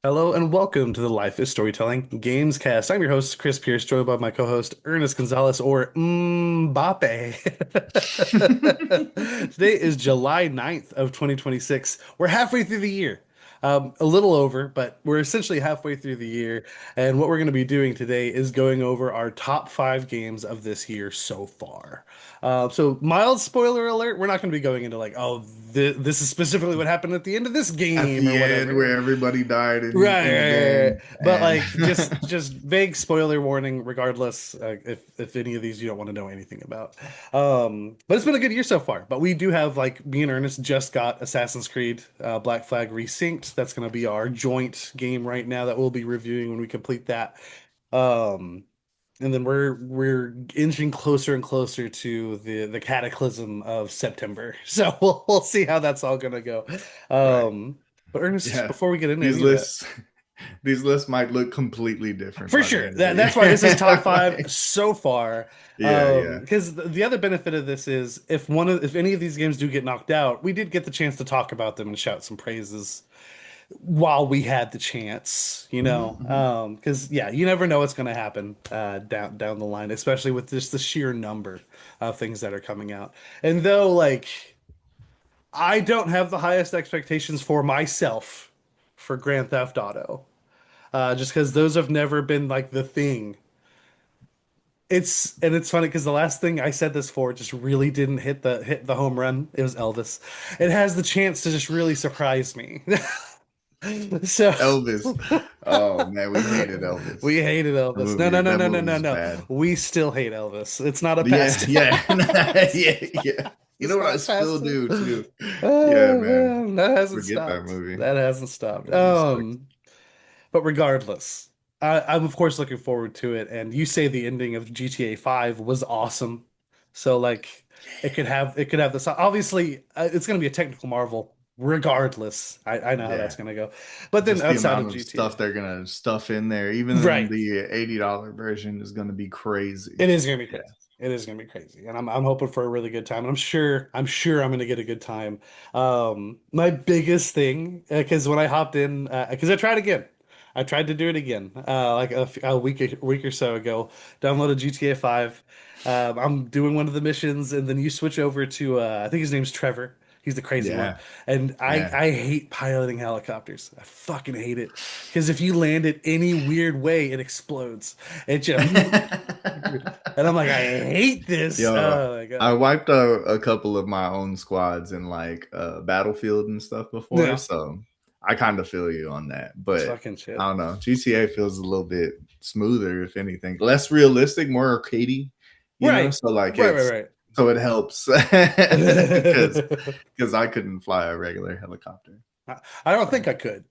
Hello and welcome to the Life is Storytelling Gamescast. I'm your host, Chris Pierce, joined by my co-host, Ernest Gonzalez, or Mbappe. Today is July 9th of 2026. We're halfway through the year. A little over, but we're essentially halfway through the year. And what we're going to be doing today is going over our top five games of this year so far. So mild spoiler alert, we're not going to be going into like, oh, this is specifically what happened at the end of this At game or the end whatever. where everybody died in the Right. game, But and like just vague spoiler warning regardless, if any of these you don't want to know anything about. But it's been a good year so far. But we do have, like, me and Ernest just got Assassin's Creed Black Flag Resynced. That's going to be our joint game right now that we'll be reviewing when we complete that. Um and then we're inching closer and closer to the cataclysm of September. So we'll see how that's all gonna go. right, But Ernest, yeah, before we get into these any of that, lists these lists might look completely different for by the sure, end of that's why this is top the five year. so far. Yeah, yeah, Because the other benefit of this is if any of these games do get knocked out, we did get the chance to talk about them and shout some praises while we had the chance, you hmm know. hmm Because yeah, you never know what's going to happen down the line, especially with just the sheer number of things that are coming out. And though, like, I don't have the highest expectations for myself for Grand Theft Auto, just because those have never been like the thing. It's funny because the last thing I said this for just really didn't hit the home run. It was Elvis. It has the chance to just really surprise me. So Elvis. Oh man, we hated Elvis. we hated The Elvis. No, movie, no, no, that no, no, movie no, is no. bad. We still hate Elvis. It's not a Yeah, yeah, pastime. yeah, yeah. You know It's what not I a still pastime. do too? Yeah, Oh man. man, that hasn't Forget that stopped. movie. That hasn't That stopped. movie sucks. But regardless, I'm of course looking forward to it. And you say the ending of GTA 5 was awesome. So like it could have this. Obviously, it's going to be a technical marvel regardless. I know how that's Yeah. going to go. But then Just the outside amount of of GTA, stuff they're gonna stuff in there, even right? the $80 version is gonna be crazy. It is going to be Yeah. crazy. It is going to be crazy, and I'm hoping for a really good time. And I'm sure I'm going to get a good time. My biggest thing, because when I hopped in, because I tried again. I tried to do it again, like a week or so ago. Downloaded GTA 5. I'm doing one of the missions, and then you switch over to I think his name's Trevor. He's the crazy one, Yeah. and I Yeah. I hate piloting helicopters. I fucking hate it because if you land it any weird way, it explodes. It just and I'm like, I hate this. Yo, Oh my I God. wiped a couple of my own squads in like Battlefield and stuff before, Yeah, so I kind of feel you on that. it's But fucking I shit. don't know. GTA feels a little bit smoother, if anything, less realistic, more arcadey, you know. Right. So like Right, right, it's right. so it helps because because I couldn't fly a regular helicopter. I don't So think I could.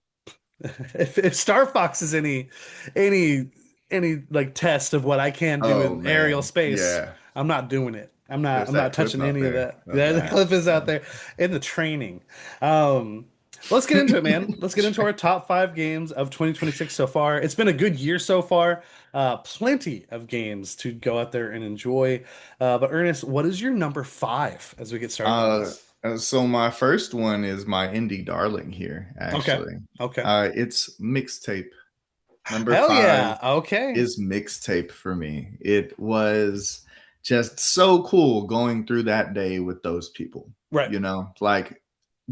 If Star Fox is any any like test of what I can do oh in aerial man, space, yeah. I'm not doing it. I'm not There's I'm that not clip touching out any of there that. of Yeah, the that. clip is out So there in the training. Um, let's get into it, man. Let's get into our top five games of 2026 so far. It's been a good year so far. Plenty of games to go out there and enjoy. But Ernest, what is your number five as we get started on Uh, this? so my first one is my indie darling here, Okay. actually. Okay. It's mixtape. Number Hell five yeah. Okay. is mixtape for me. It was just so cool going through that day with those people, Right. like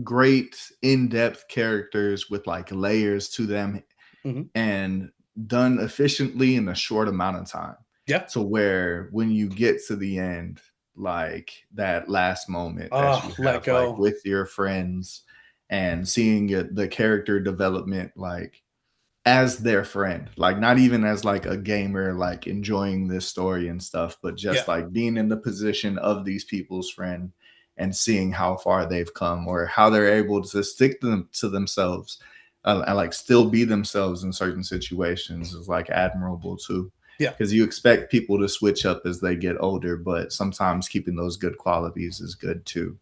great in-depth characters with like layers to them Hmm. and done efficiently in a short amount of time. Yeah. To where when you get to the end, like that last moment that Oh, you let have like go. with your friends and seeing the character development like as their friend, like not even as like a gamer like enjoying this story and stuff, but just Yeah. like being in the position of these people's friend and seeing how far they've come or how they're able to stick them to themselves and like still be themselves in certain situations is like admirable too, Yeah. because you expect people to switch up as they get older, but sometimes keeping those good qualities is good too.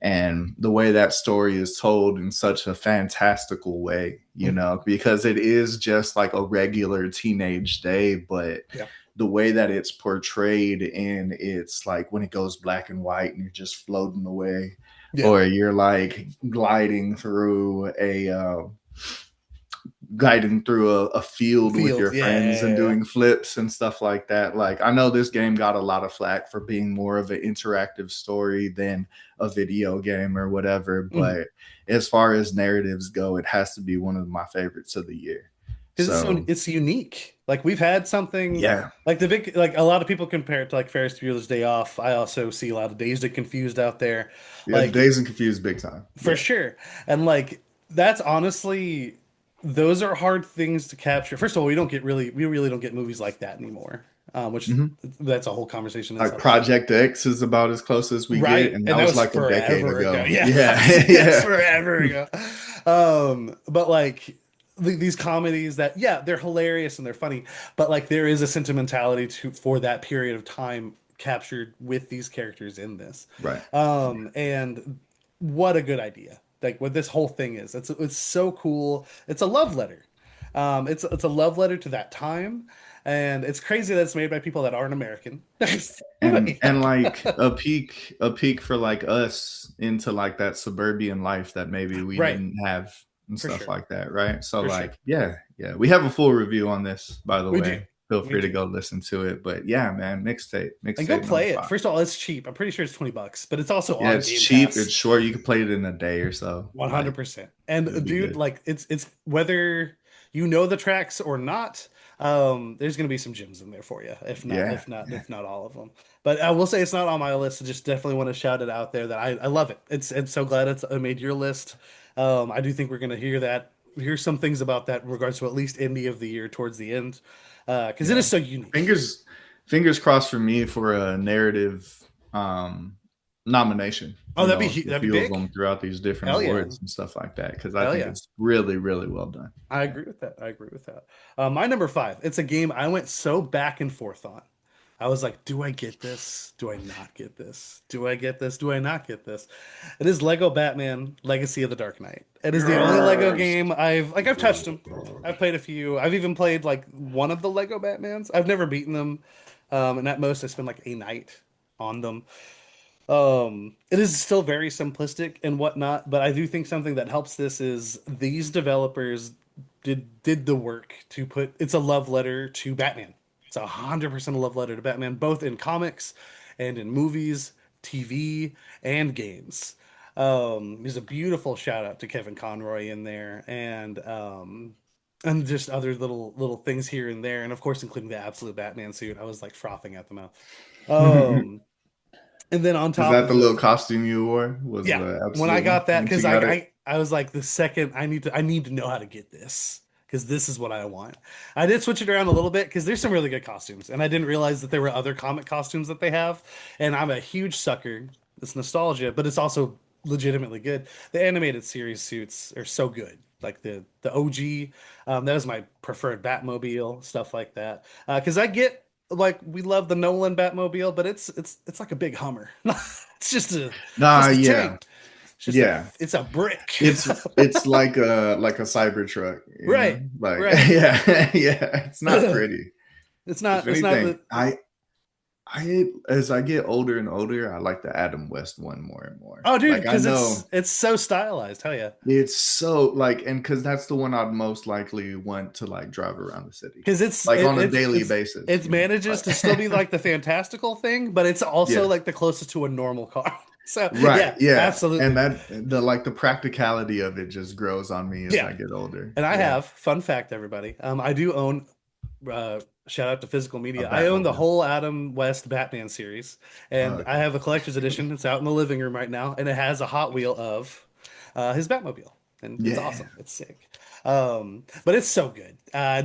And the way that story is told in such a fantastical way, Mhm. because it is just like a regular teenage day, but Yeah. the way that it's portrayed in it's like when it goes black and white and you're just floating away, Yeah. or you're like gliding through guiding through a field with Field. your Yeah, friends and yeah, yeah. doing flips and stuff like that. Like I know this game got a lot of flack for being more of an interactive story than a video game or whatever, Mhm. but as far as narratives go, it has to be one of my favorites of the year. Because So it's unique. Like we've had something yeah, like the big like a lot of people compare it to like Ferris Bueller's Day Off. I also see a lot of Dazed and Confused out there, yeah, like Dazed and Confused big time. for Yeah. sure. And like that's honestly those are hard things to capture. First of all, we really don't get movies like that anymore. Which Mhm. that's a whole conversation in Like itself. Project X is about as close as we get, Right. and And that that was was like a decade forever ago. ago. Yeah. Yeah, Yes, yeah, forever ago. But like these comedies that, yeah, they're hilarious and they're funny, but like there is a sentimentality to for that period of time captured with these characters in this. right. And what a good idea. Like what this whole thing is. It's so cool. It's a love letter. It's a love letter to that time, and it's crazy that it's made by people that aren't American. And Yeah. like a peek for like us into like that suburban life that maybe we Right, didn't have and for stuff sure. like that, right? So For sure. like yeah, we have a full review on this, by the We do. way. Feel We free to do. go listen to it. But yeah, man, And go mixtape number play it. 5. First of all, it's cheap. I'm pretty sure it's $20, but it's also Yeah, on it's Game cheap, it's Pass. short, you can play it in a day or so. Like 100%. And it'll be dude, good. like it's whether you know the tracks or not, there's gonna be some gems in there for you. Yeah, yeah. If not all of them. But I will say it's not on my list. I just definitely want to shout it out there that I love it. It's so glad it's made your list. I do think we're gonna hear some things about that in regards to at least indie of the year towards the end. Because it is Yeah. so unique. Fingers fingers crossed for me for a narrative um nomination, Oh, a that'd be few of big. them throughout these different Hell yeah. awards and stuff like that cuz I Hell think yeah. it's really really well done. I Yeah. agree with that. I agree with that. My number five, it's a game I went so back and forth on. I was like, do I get this? Do I not get this? Do I get this? Do I not get this? It is Lego Batman Legacy of the Dark Knight. It is the only Lego Yes. game I've touched them. I've played a few. I've even played like one of the Lego Batmans. I've never beaten them. And at most I spend like a night on them. It is still very simplistic and whatnot, but I do think something that helps this is these developers did the work to put it's a love letter to Batman. It's 100% a love letter to Batman, both in comics and in movies, TV, and games. There's a beautiful shout out to Kevin Conroy in there, and just other little things here and there, and of course including the absolute Batman suit. I was like frothing at the mouth. Um, and then on Is top that the of it, little costume you wore? Was yeah, the when I absolute one got that, once because you got it? I was like the second I need to know how to get this because this is what I want. I did switch it around a little bit because there's some really good costumes, and I didn't realize that there were other comic costumes that they have. And I'm a huge sucker. It's nostalgia, but it's also legitimately good. The animated series suits are so good. Like the OG, that was my preferred Batmobile, stuff like that. Because I get like we love the Nolan Batmobile, but it's like a big Hummer. It's Nah, just a yeah. tank. Yeah. It's a brick. It's like a cyber truck, you know? Right. Like Right. yeah, yeah, it's not pretty. If It's not anything, the I as I get older and older, I like the Adam West one more and more. Oh dude, Like I because know it's so stylized. Hell yeah. it's so like, and because that's the one I'd most likely want to like drive around the city, Because like on a daily basis, it you know? manages to still Like be like the fantastical thing, but it's also yeah, like the closest to a normal car. So right, yeah, yeah, and absolutely. that the practicality of it just grows on me as Yeah. I get older. And I Yeah, have, fun fact, everybody. I do own shout out to physical a media. I own the Batmobile. whole Adam West Batman series, Oh, and I okay. have a collector's edition. It's out in the living room right now, and it has a Hot Wheel of his Batmobile, and it's Yeah, awesome. It's sick. But it's so good,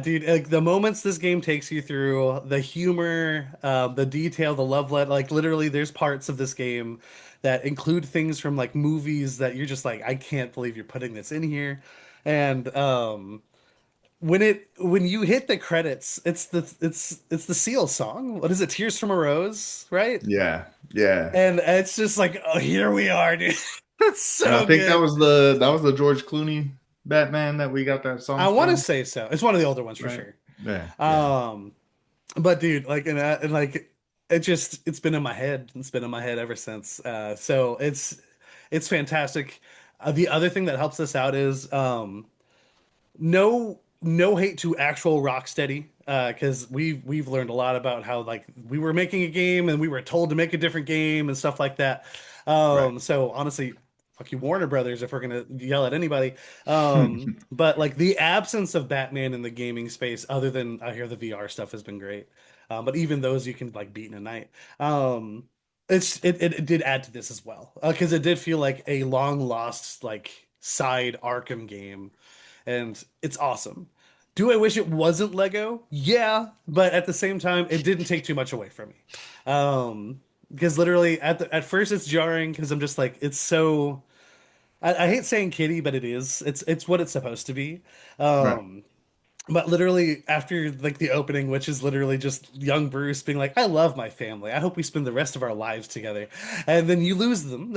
dude. Like the moments this game takes you through, the humor, the detail, the love let like literally, there's parts of this game that include things from like movies that you're just like, I can't believe you're putting this in here, and when you hit the credits, it's the Seal song. What is it? Tears from a Rose, right? yeah, yeah. And it's just like, oh, here we are, dude. It's And I so think good. that was the George Clooney Batman that we got that I song want to from, say so. It's one of the older ones for right? sure. Yeah, yeah. Um, but dude, like, and like, it's been in my head. It's been in my head ever since. So it's fantastic. The other thing that helps us out is, no. no hate to actual Rocksteady, because we've learned a lot about how like we were making a game and we were told to make a different game and stuff like that. Right. So honestly, fuck you, Warner Brothers, if we're gonna yell at anybody. But like the absence of Batman in the gaming space, other than I hear the VR stuff has been great. But even those you can like beat in a night. Um, it did add to this as well, because it did feel like a long lost like side Arkham game, and it's awesome. Do I wish it wasn't Lego? Yeah, but at the same time, it didn't take too much away from me. Because literally at first it's jarring because I'm just like it's so I hate saying kitty, but it is. It's what it's supposed to be. Right. Um, but literally after like the opening, which is literally just young Bruce being like, "I love my family. I hope we spend the rest of our lives together," and then you lose them.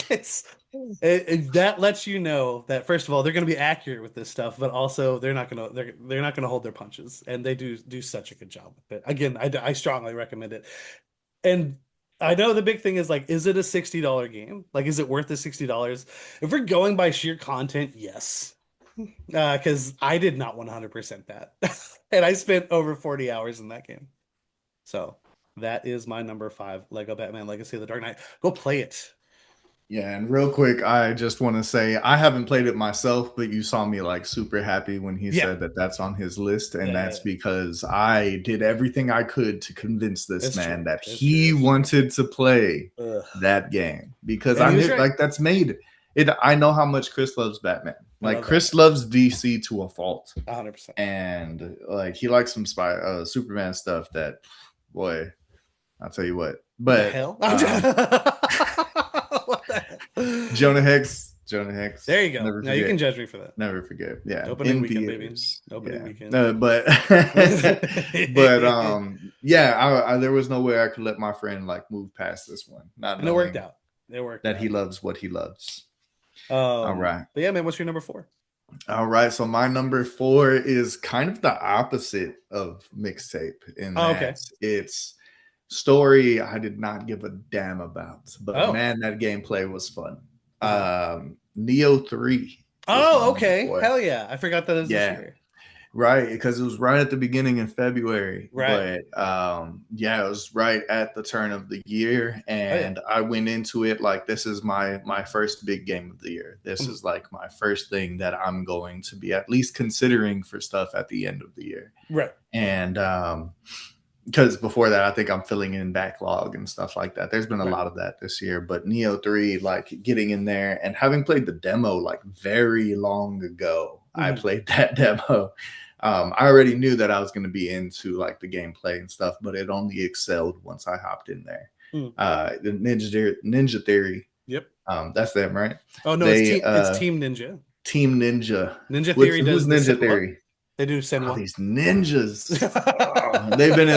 It's that lets you know that first of all they're going to be accurate with this stuff, but also they're not going to hold their punches, and they do such a good job with it. Again, I strongly recommend it. And I know the big thing is like, is it a $60 game? Like, is it worth the $60? If we're going by sheer content, yes. Because I did not 100% that, and I spent over 40 hours in that game. So that is my number five, Lego Batman Legacy of the Dark Knight. Go play it. Yeah, and real quick, I just want to say I haven't played it myself, but you saw me like super happy when he Yeah, said that that's on his list, and yeah, that's because I did everything I could to convince this it's man true. that It's true. he It's true. wanted to play Ugh. that game because And I he was knew right. like that's made it. I know how much Chris loves Batman. I Like love Chris Batman. loves DC to a fault, 100%. and like he likes some Superman stuff that boy, I'll tell you what. What the But hell? What the hell? Jonah Hex, There you go. never Now you can forget. judge me for that. Never forget. Yeah, Opening in weekend, baby. theaters. Opening Yeah, weekend. no, but And yeah, there was no way I could let my friend like move past this one, not it worked knowing out. It worked that he out. loves what he loves. All right, But yeah, man, what's your number four? all right. So my number four is kind of the opposite of mixtape in Oh, that okay. it's story I did not give a damn about, but Oh. man, that gameplay was fun. Uh-huh. Neo 3 is my Oh, number okay. four. Hell yeah. I forgot that is this Yeah, year. right, because it was right at the beginning in February, Right. but yeah, it was right at the turn of the year, Oh yeah. and I went into it like this is my first big game of the year. This Mhm. is like my first thing that I'm going to be at least considering for stuff at the end of the year. Right. And because before that, I think I'm filling in backlog and stuff like that. There's been a Right. lot of that this year, but Neo 3, like getting in there and having played the demo like very long ago, I Mhm. played that demo. I already knew that I was going to be into like the gameplay and stuff, but it only excelled once I hopped in there. Mhm. The Ninja Theory, Yep. that's them, right? Oh no, They it's Team Ninja. Team Ninja. Ninja What's Theory who's does the Ninja Senwa. Theory? They do Oh, Senwa. these ninjas. Oh, they've been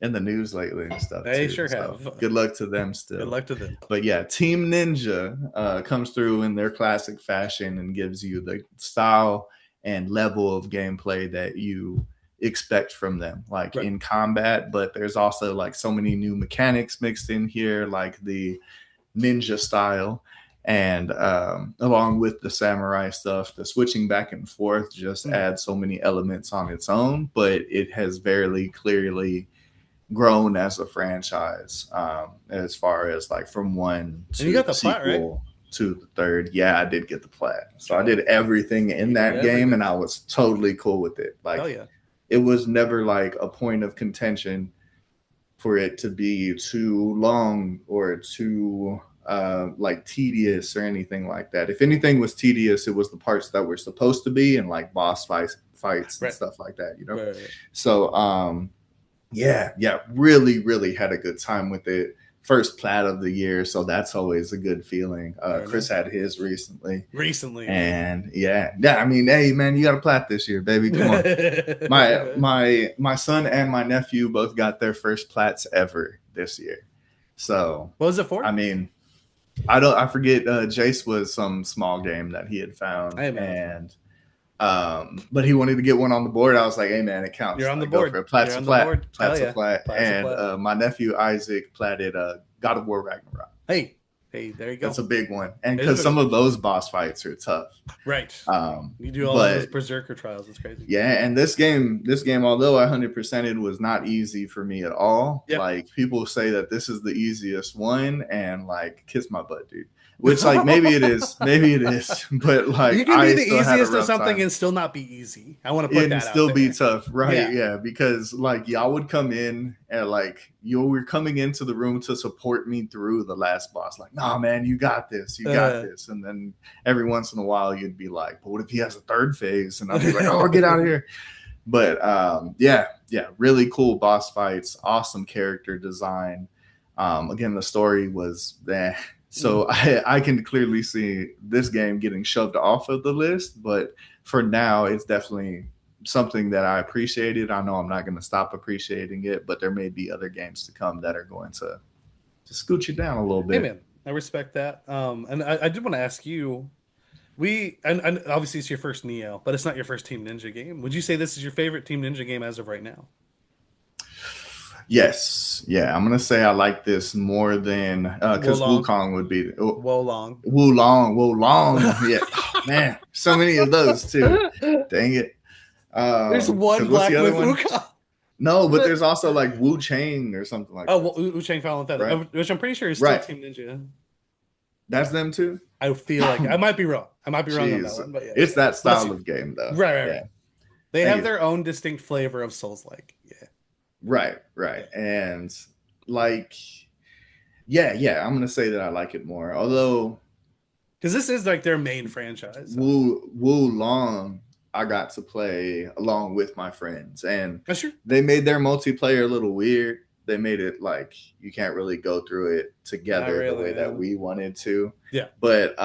in the news lately and stuff They too. sure So have. good luck to them Good still. luck to them. But yeah, Team Ninja comes through in their classic fashion and gives you the style and level of gameplay that you expect from them, like Right. in combat. But there's also like so many new mechanics mixed in here, like the ninja style. And along with the samurai stuff, the switching back and forth just Mhm. adds so many elements on its own, but it has very clearly grown as a franchise as far as like from one And you to got the the plat, right? sequel to the third. Yeah, I did get the plat. So I Oh, did everything in you did that game and everything. I was totally cool with it. Hell Like yeah. it was never like a point of contention for it to be too long or too like tedious or anything like that. If anything was tedious, it was the parts that were supposed to be and like fights and Right. stuff like that, you know? Right. So yeah, really had a good time with it. First plat of the year, so that's always a good feeling. Very Chris nice. had his recently, Recently, man. and yeah. I mean, hey man, you got a plat this year, baby. Come on. My son and my nephew both got their first plats ever this year. So What was it I for? mean, I forget. Jace was some small game that he had found, Hey man, and but he wanted to get one on the board. I was like, hey man, it you're counts. on the Like go for board. it. Plat's You're a on the plat. board. Hell Plat's a yeah. plat. Plat's a And plat. my nephew Isaac platted God of War Ragnarok. Hey, Hey, there you That's go. a big one, and It is because a some big of one. those boss fights are tough. Right. You do all of those But berserker trials. It's crazy. yeah, and this game, although I 100%ed, was not easy for me at all. Yep. Like people say that this is the easiest one, and like kiss my butt, dude. Which like maybe it is, but like You can be I the still had a easiest of rough something time and still not be easy. I want to put and that out still be there. tough, right? Yeah. Yeah, because like y'all would come in and like you were coming into the room to support me through the last boss. Like, nah, man, you got Uh, this. And then every once in a while, you'd be like, but what if he has a third phase? And I'd be like, oh, get out of here. But yeah, really cool boss fights, awesome character design. Again, the story was there. So I can clearly see this game getting shoved off of the list, but for now, it's definitely something that I appreciated. I know I'm not going to stop appreciating it, but there may be other games to come that are going to scoot you down a little Hey bit. man, I respect that. And I did want to ask you, and obviously it's your first Neo, but it's not your first Team Ninja game. Would you say this is your favorite Team Ninja game as of right now? Yes, yeah, I'm gonna say I like this more than because Wolong, Wukong would be Wolong. Wu Long. Yeah, oh, man, so many of those too. Dang it. There's one Because what's the black other myth one? Wukong. No, but there's also like Wu Chang or something like Oh, that, well, Chang Fallon Feather, right? which I'm pretty sure is still Right. Team Ninja. That's them too. I feel like I might be wrong. I might be wrong on that Jeez, one, but yeah. it's that Bless style you. of game though. Right, right, Yeah. right. They Thank have you. their own distinct flavor of Souls-like. Yeah, Right, yeah. right. And like, yeah, I'm gonna say that I like it more. Although Because this is like their main franchise. So Wu Long, I got to play along with my friends, and that's true. they made their multiplayer a little weird. They made it like you can't really go through it Not together the really. way that Yeah. we wanted to. Yeah. But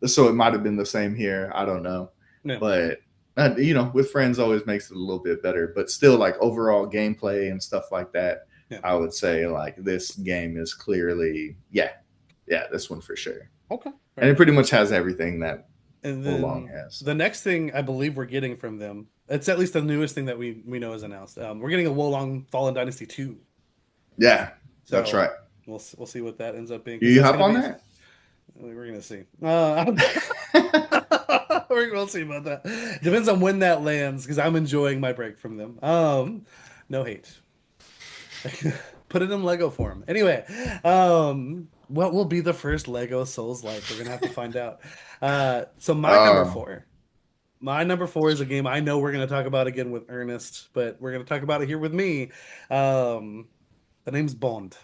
so it might have been the same here. I don't know, No. but with friends always makes it a little bit better. But still, like overall gameplay and stuff like that, Yeah. I would say like this game is clearly yeah, this one for sure. Okay. And it Right. pretty much has everything that And Oolong then has. the next thing I believe we're getting from them, it's at least the newest thing that we know is announced. We're getting a Wolong Fallen Dynasty 2. Yeah, that's So right. we'll see what that ends up being because You that's hop gonna on be that? we're gonna see. We'll see about that. Depends on when that lands because I'm enjoying my break from them. No hate. Put it in Lego form. Anyway, what will be the first Lego Souls like? We're gonna have to find out. So my number uh, four. My number four is a game I know we're gonna talk about again with Ernest, but we're gonna talk about it here with me. Um, the name's Bond.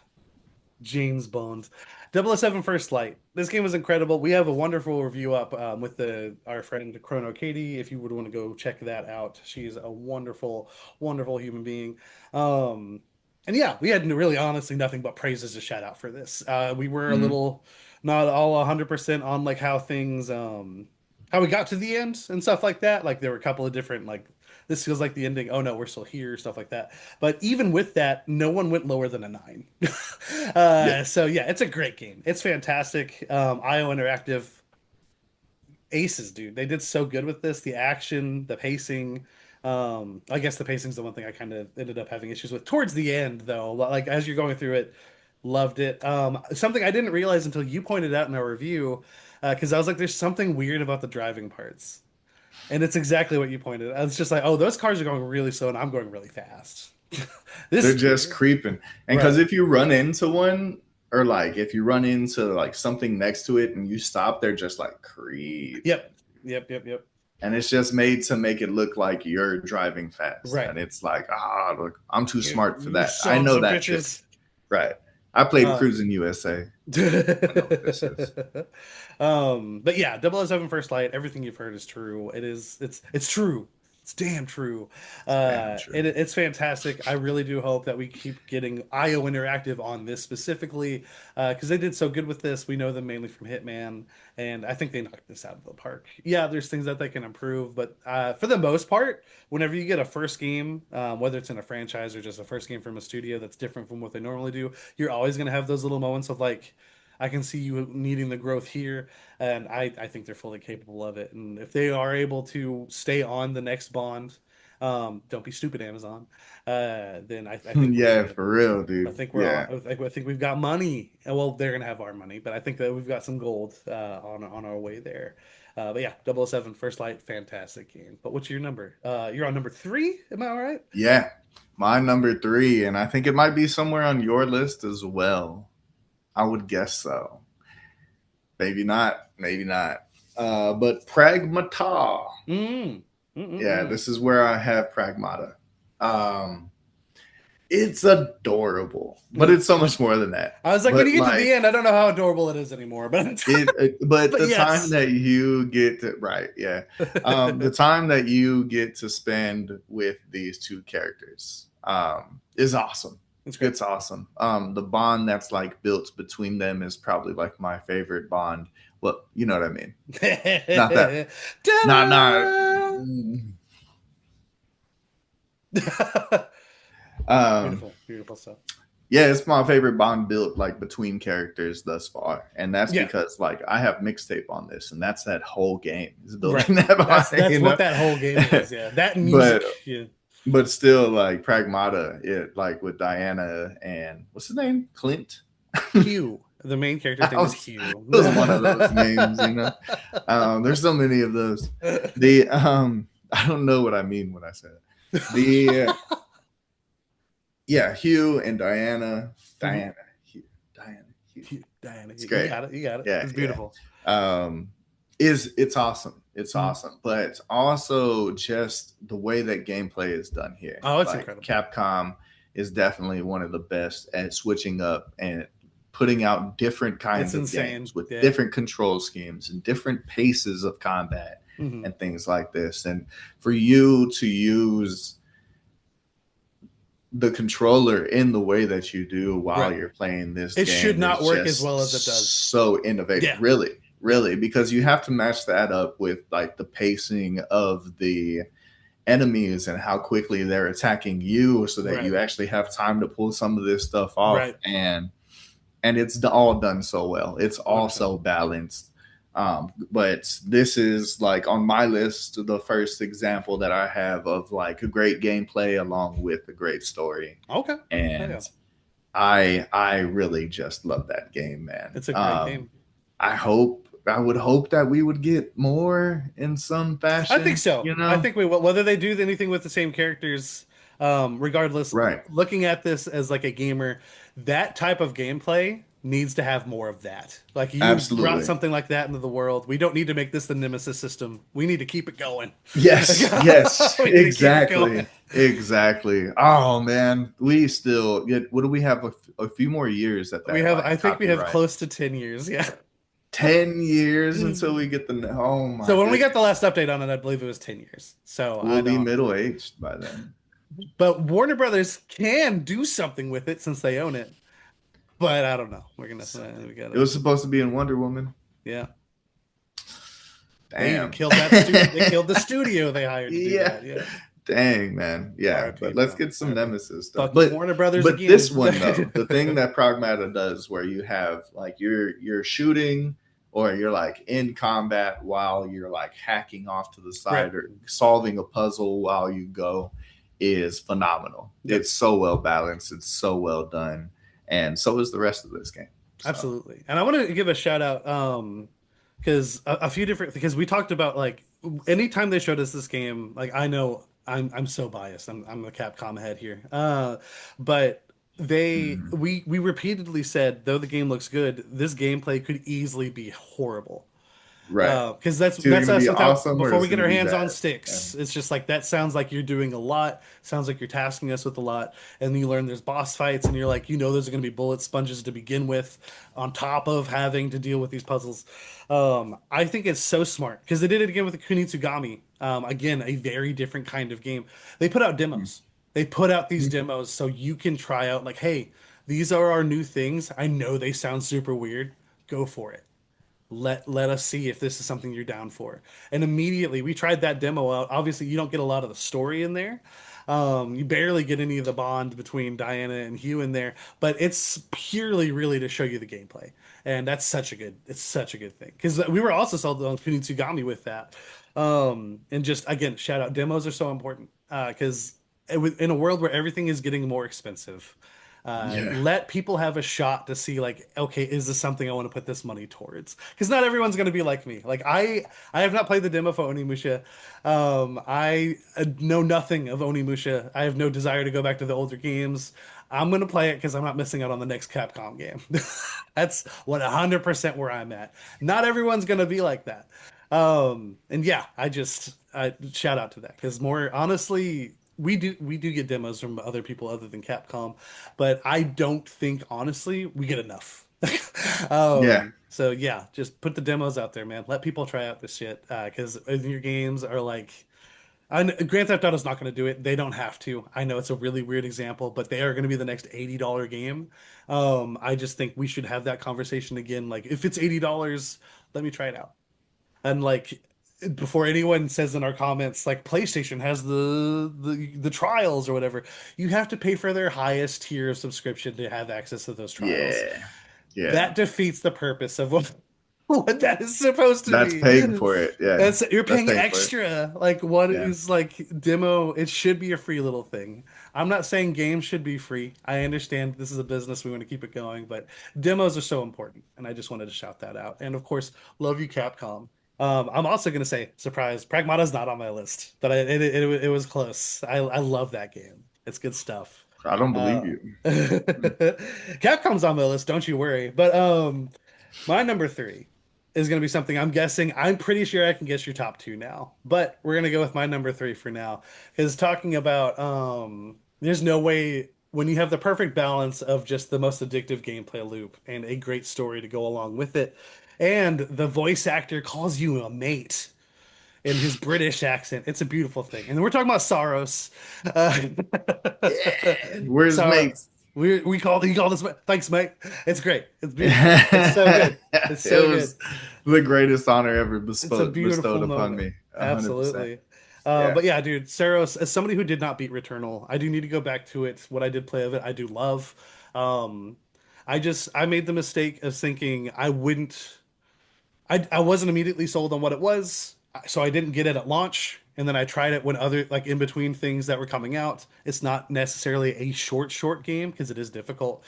James Bond. 007 First Light. This game was incredible. We have a wonderful review up with our friend Chrono Katie. If you would want to go check that out, she's a wonderful, wonderful human being. Um, and yeah, we had really honestly nothing but praises to shout out for this. We were a mm, little not all 100% on like how we got to the end and stuff like that. Like there were a couple of different like this feels like the ending. Oh no, we're still here, stuff like that. But even with that, no one went lower than a 9. yeah, So yeah, it's a great game. It's fantastic. IO Interactive aces, dude. They did so good with this. The action, the pacing. I guess the pacing's the one thing I kind of ended up having issues with towards the end, though. Like as you're going through it, loved it. Something I didn't realize until you pointed out in our review, because I was like, "There's something weird about the driving parts," and it's exactly what you pointed. I was just like, "Oh, those cars are going really slow, and I'm going really fast." This they're is just weird, creeping. And because right? if you run into one, or like if you run into like something next to it and you stop, they're just like creeping. Yep, yep. And it's just made to make it look like you're driving fast. Right. And it's like, look, I'm too smart for You that. I sons know of that trick. bitches. Right. I played Uh, Cruising USA. I know what this is. but yeah, 007 First Light, everything you've heard is true. It's true. It's damn true. It's damn true. It's fantastic. I really do hope that we keep getting IO Interactive on this specifically because they did so good with this. We know them mainly from Hitman, and I think they knocked this out of the park. Yeah, there's things that they can improve, but for the most part, whenever you get a first game, whether it's in a franchise or just a first game from a studio that's different from what they normally do, you're always going to have those little moments of like, I can see you needing the growth here, and I think they're fully capable of it. And if they are able to stay on the next Bond, Don't be stupid, Amazon. Then I think we're Yeah, good. for real, I dude. think we're all. Yeah. I think we've got money. Well, they're gonna have our money, but I think that we've got some gold on our way there. But yeah, 007 First Light, fantastic game. But what's your number? You're on number three. Am I all right? Yeah. My number three, and I think it might be somewhere on your list as well. I would guess so. Maybe not. Maybe not. But Pragmata. Mm. Yeah, Mm-mm-mm. this is where I have Pragmata. Um, it's adorable, but Mm. it's so much more than that. I was like, when you But get to the like end, I don't know how adorable it is anymore, but but but the time yes. that you get to right, yeah, the time that you get to spend with these two characters is awesome. It's great. It's awesome. The bond that's like built between them is probably like my favorite bond. Well, you know what I mean. Not that, not. Ta-da! Um, Beautiful, beautiful stuff. yeah, it's my favorite bond built like between characters thus far, and that's Yeah, because like I have mixtape on this, and that's that whole game is right. building that bond, That's you what know. that whole game is. Yeah, that and but music. Yeah, but still, like Pragmata, it like with Diana and what's his name, Clint. Hugh. The main character's I name is was Hugh. it was one of those names, you know. There's so many of those. The I don't know what I mean when I say it. The yeah, Hugh and Diana, Mhm. Diana, Hugh, Diana, Hugh. Hugh, Diana. It's You great. got it. You got it. Yeah, It's yeah. beautiful. Is it's awesome. It's Mhm. awesome, but also just the way that gameplay is done here. Oh, it's Like incredible. Capcom is definitely one of the best at switching up and putting out different It's kinds of insane. games with Yeah. different control schemes and different paces of combat Hmm. and things like this. And for you to use the controller in the way that you do while Right. you're playing this It should game not is work as just well as it does. so innovative. Yeah. Really, Yeah. really, because you have to match that up with like the pacing of the enemies and how quickly they're attacking you so that Right. you actually have time to pull some of this stuff off, Right. and it's all done so well. It's all 100%. so balanced. But this is like on my list the first example that I have of like a great gameplay along with a great story, Okay. and Yeah. I really just love that game, man. It's a great game. I would hope that we would get more in some I think fashion, so. you I know? think we will. Whether they do anything with the same characters, regardless, Right. looking at this as like a gamer, that type of gameplay needs to have more of that. Like you brought Absolutely. something like that into the world. We don't need to make this the Nemesis system. We need to keep it going. Yes, yes, We need to keep it going. exactly. Exactly. Oh man, we still get what do we have a few more years at We that have, like I think we have copyright. close to 10 years. Yeah. 10 years until we get the oh my So when we got the goodness. last update on it, I believe it was 10 years. So I We'll be don't. middle-aged by then. But Warner Brothers can do something with it since they own it. But I don't know. We're gonna we It gotta was supposed to be in Wonder Woman. yeah. They even Damn. killed that studio. They killed the studio they hired to do Yeah. that. Yeah. Dang, man. Yeah, RIP, but let's bro. get some RIP. Nemesis stuff. Fuck Warner Brothers But this again. one though, the thing that Pragmata does where you have like you're shooting or you're like in combat while you're like hacking off to the Right. side or solving a puzzle while you go is phenomenal. Yep. It's so well balanced, it's so well done, and so is the rest of this game. So, Absolutely. And I want to give a shout out because a few different because we talked about like anytime they showed us this game, like I know I'm so biased. I'm a Capcom head here. But mhm. we repeatedly said though the game looks good, this gameplay could easily be horrible. Right. Because It's either that's gonna be us without awesome or before we it's get gonna our be hands on bad. Yeah. sticks. It's just like that sounds like you're doing a lot. Sounds like you're tasking us with a lot, and then you learn there's boss fights, and you're like, there's going to be bullet sponges to begin with, on top of having to deal with these puzzles. I think it's so smart because they did it again with the Kunitsugami. Again, a very different kind of game. They put out demos. They put out these Mhm. demos so you can try out like, hey, these are our new things. I know they sound super weird. Go for it. Let us see if this is something you're down for. And immediately we tried that demo out. Obviously, you don't get a lot of the story in there. You barely get any of the bond between Diana and Hugh in there, but it's purely really to show you the gameplay. And that's it's such a good thing. Because we were also sold on Kunitsugami with that. And just again, shout out demos are so important. because in a world where everything is getting more expensive, Yeah. let people have a shot to see like, okay, is this something I want to put this money towards? Because not everyone's going to be like me. Like I have not played the demo for Onimusha. I know nothing of Onimusha. I have no desire to go back to the older games. I'm going to play it because I'm not missing out on the next Capcom game. That's 100% where I'm at. Not everyone's going to be like that. And yeah, I shout out to that because more honestly, we do get demos from other people other than Capcom, but I don't think honestly we get enough. Yeah. So yeah, just put the demos out there, man. Let people try out this shit because your games are like. Grand Theft Auto is not going to do it. They don't have to. I know it's a really weird example, but they are going to be the next $80 game. I just think we should have that conversation again. Like, if it's $80, let me try it out. And like before anyone says in our comments like PlayStation has the trials or whatever, you have to pay for their highest tier of subscription to have access to those trials. Yeah. Yeah. That defeats the purpose of what that is supposed to That's be. paying for it. Yeah. That's you're That's paying paying for it. extra. Like what Yeah. is like demo? It should be a free little thing. I'm not saying games should be free. I understand this is a business. We want to keep it going, but demos are so important, and I just wanted to shout that out. And of course, love you, Capcom. I'm also gonna say, surprise, Pragmata's not on my list, but it was close. I love that game. It's good stuff. I don't believe Uh, you. Capcom's on my list, don't you worry. But my number three is going to be something I'm guessing. I'm pretty sure I can guess your top two now, but we're going to go with my number three for now. Because talking about, there's no way when you have the perfect balance of just the most addictive gameplay loop and a great story to go along with it, and the voice actor calls you a mate in his British accent. It's a beautiful thing. And we're talking about Saros. Yeah. Where's So mates? he called us thanks, mate. It's great. It's beautiful. It's so good. It's It so good. was the greatest honor ever It's a bestowed beautiful upon moment. me. 100%. Absolutely. Yeah. But yeah, dude, Saros, as somebody who did not beat Returnal, I do need to go back to it. What I did play of it, I do love. Um, I made the mistake of thinking I wouldn't I wasn't immediately sold on what it was, so I didn't get it at launch. And then I tried it when other like in between things that were coming out. It's not necessarily a short game because it is difficult.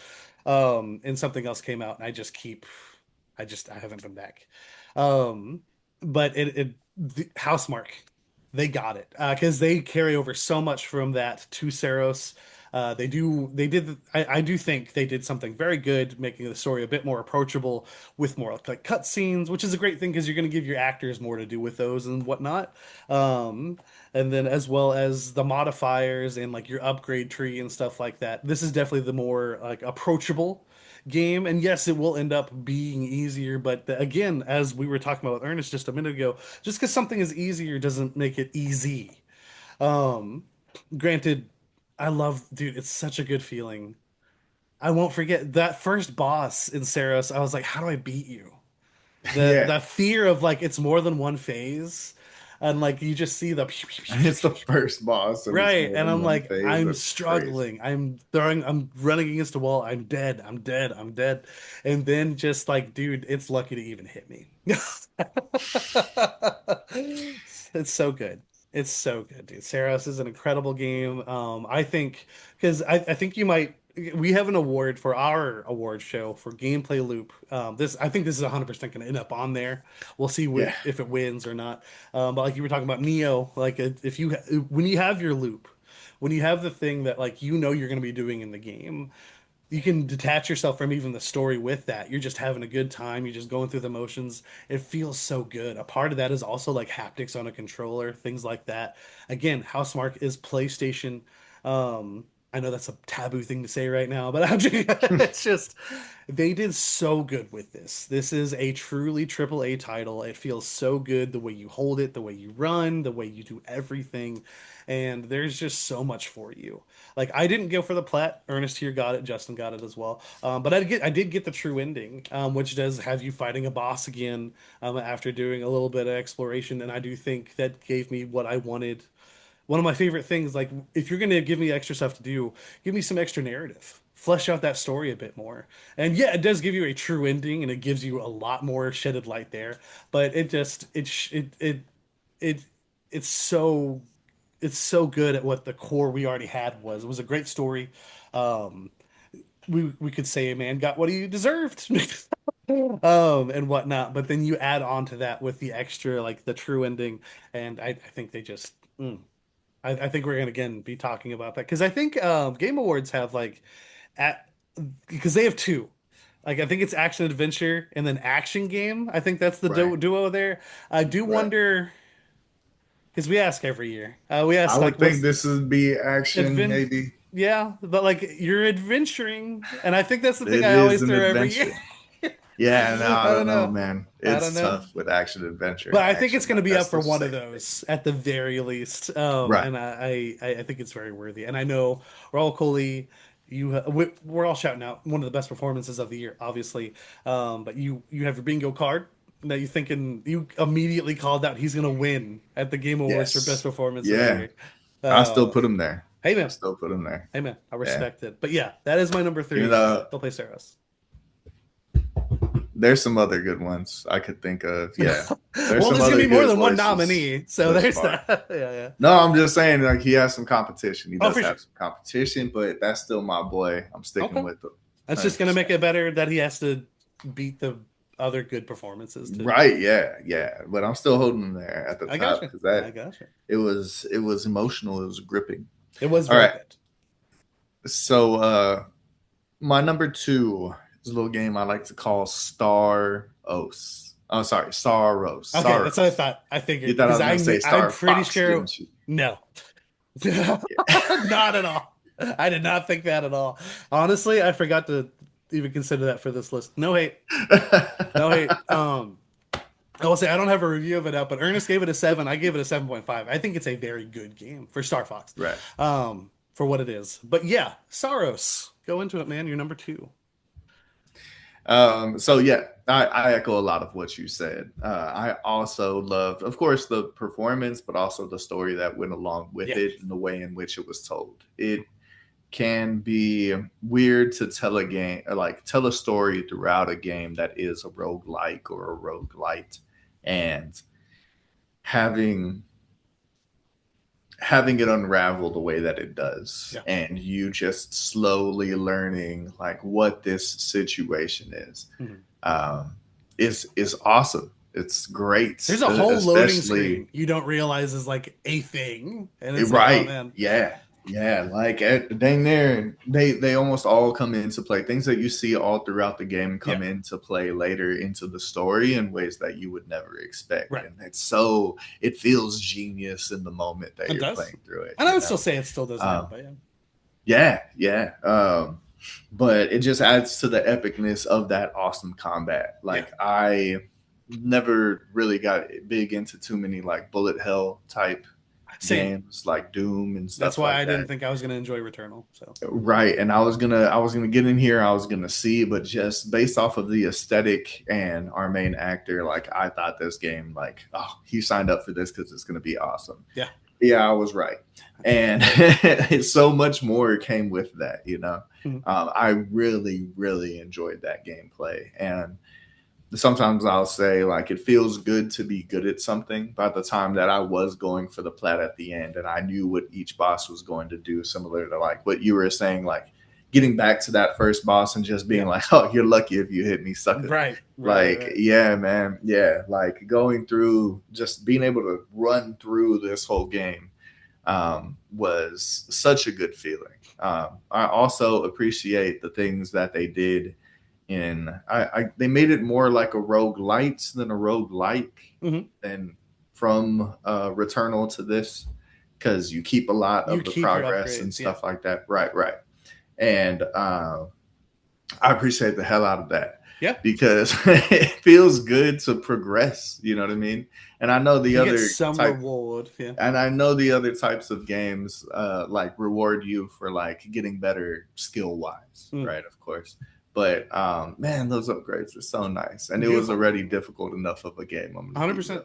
And something else came out, and I haven't been back. Um, but the Housemark, they got it because they carry over so much from that to Saros. I do think they did something very good, making the story a bit more approachable with more like cutscenes, which is a great thing because you're going to give your actors more to do with those and whatnot. Um, and then as well as the modifiers and like your upgrade tree and stuff like that. This is definitely the more like approachable game. And yes, it will end up being easier, but again, as we were talking about with Ernest just a minute ago, just because something is easier doesn't make it easy. Um, Granted, dude, it's such a good feeling. I won't forget that first boss in Saros. I was like, how do I beat you? Yeah. The fear of like it's more than one phase, and like you just see the pew, pew, pew, pew, It's the pew, pew. first boss, and it's Right, more and than I'm one like, phase. I'm That's crazy. struggling. I'm running against a wall. I'm dead. I'm dead. I'm dead. And then just like, dude, it's lucky to even hit me. It's so good. It's so good, dude. Saros is an incredible game. I think because I think you might. We have an award for our award show for gameplay loop. I think this is 100% going to end up on there. We'll see Yeah. if it wins or not. But like you were talking about Neo, like if you when you have your loop, when you have the thing that like you're going to be doing in the game, you can detach yourself from even the story with that. You're just having a good time. You're just going through the motions. It feels so good. A part of that is also like haptics on a controller, things like that. Again, Housemark is PlayStation. I know that's a taboo thing to say right now, but it's just they did so good with this. This is a truly triple A title. It feels so good the way you hold it, the way you run, the way you do everything. And there's just so much for you. Like I didn't go for the plat. Ernest here got it. Justin got it as well. But I did get the true ending, which does have you fighting a boss again after doing a little bit of exploration. And I do think that gave me what I wanted. One of my favorite things, like if you're gonna give me extra stuff to do, give me some extra narrative. Flesh out that story a bit more. And yeah, it does give you a true ending, and it gives you a lot more shedded light there. But it just it sh- it it's so it's so good at what the core we already had was. It was a great story. Um, we could say a man got what he deserved, and whatnot. But then you add on to that with the extra, like the true ending, and I think they just. I think we're gonna again be talking about that because I think Game Awards have like at because they have two. Like I think it's action adventure and then action game. I think that's the Right. duo there. I do Right. wonder because we ask every year. We I ask like, would think what's this would be action, advent? maybe. Yeah, but like you're adventuring, and I think that's the thing It I is always an throw every year. adventure. Yeah, no, I I don't don't know, know. man. I don't It's know. tough with action adventure But and I think it's action. going to Like be up that's for the one of same thing. those at the very least. Right. And I think it's very worthy. And I know Raul Coley, we're all shouting out one of the best performances of the year, obviously. But you have your bingo card that you thinking you immediately called out he's going to win at the Game Awards for best Yes. performance of the Yeah. year. I still Uh, put him there. hey I man, still put him there. hey man, I Yeah. respect it. But yeah, that is my number Even three. though They'll play Saros. there's some other good ones I could think of. Yeah. There's Well, some there's going to other be more good than one voices nominee, so thus there's far. that. Yeah, yeah. No, I'm just saying, like he has some competition. He Oh, does for sure. have some competition, but that's still my boy. I'm sticking Okay. with him, That's just hundred gonna make percent. it better that he has to beat the other good performances too. Right? Yeah, yeah. But I'm still holding him there at the I top gotcha. because I that gotcha. it was emotional. It was gripping. It was All very right. good. So my number two is a little game I like to call Star Os. Oh, sorry, Saros. Okay, that's what I Saros. thought. I You figured thought I because was gonna say I'm Star pretty Fox, sure didn't you? no, Yeah. not at all. I did not think that at all. Honestly, I forgot to even consider that for this list. No hate, no hate. I will say I don't have a review of it out, but Ernest gave it a 7. I gave it a 7.5. I think it's a very good game for Star Fox, Right. for what it is. But yeah, Saros, go into it, man. You're number two. So yeah, I echo a lot of what you said. I also loved, of course, the performance, but also the story that went along with Yeah. it and the way in which it was told. It can be weird to tell a game, or like tell a story throughout a game that is a roguelike or a roguelite, and having having it unravel the way that it does, Yeah. and you just slowly learning like what this situation is, Mhm. um, is awesome. It's great, There's a whole loading especially screen you don't realize is like a thing, and it's like, oh right. man, Yeah, yeah. Like dang there, they almost all come into play. Things that you see all throughout the game yeah, come into play later into the story in ways that you would never expect, right. and it feels genius in the moment that It you're does, playing through it. and I would still say it still does now, Um, but yeah, Yeah, yeah. But it just adds to the epicness of that awesome combat. yeah. Like I never really got big into too many like bullet hell type Same. games like Doom and That's stuff why like I didn't that. think I was gonna enjoy Returnal. So Right. And I was gonna get in here, I was gonna see, but just based off of the aesthetic and our main actor, like I thought this game, like, oh, he signed up for this because it's gonna be awesome. yeah, Yeah, I was right. And so much more came with that, you know. Mhm. I really, really enjoyed that gameplay. And sometimes I'll say, like, it feels good to be good at something. By the time that I was going for the plat at the end and I knew what each boss was going to do, similar to like what you were saying, like getting back to that first boss and just being yeah. like, oh, you're lucky if you hit me, sucker. Right, right, right, Like, right. yeah, man. Yeah. Like going through, just being able to run through this whole game was such a good feeling. I also appreciate the things that they did in they made it more like a rogue light than a rogue like, Hmm. and from Returnal to this, because you keep a lot You of the keep your progress and upgrades. Yeah, stuff like that. Right, right. And I appreciate the hell out of that yeah. because it feels good to progress. You know what I mean? And I know the You get other some type reward. Yeah, and I know the other types of games like reward you for like getting better skill wise, mm. right? Of course. But man, those upgrades are so nice. And it was Beautiful. already difficult enough of a game, I'm gonna be 100%. real.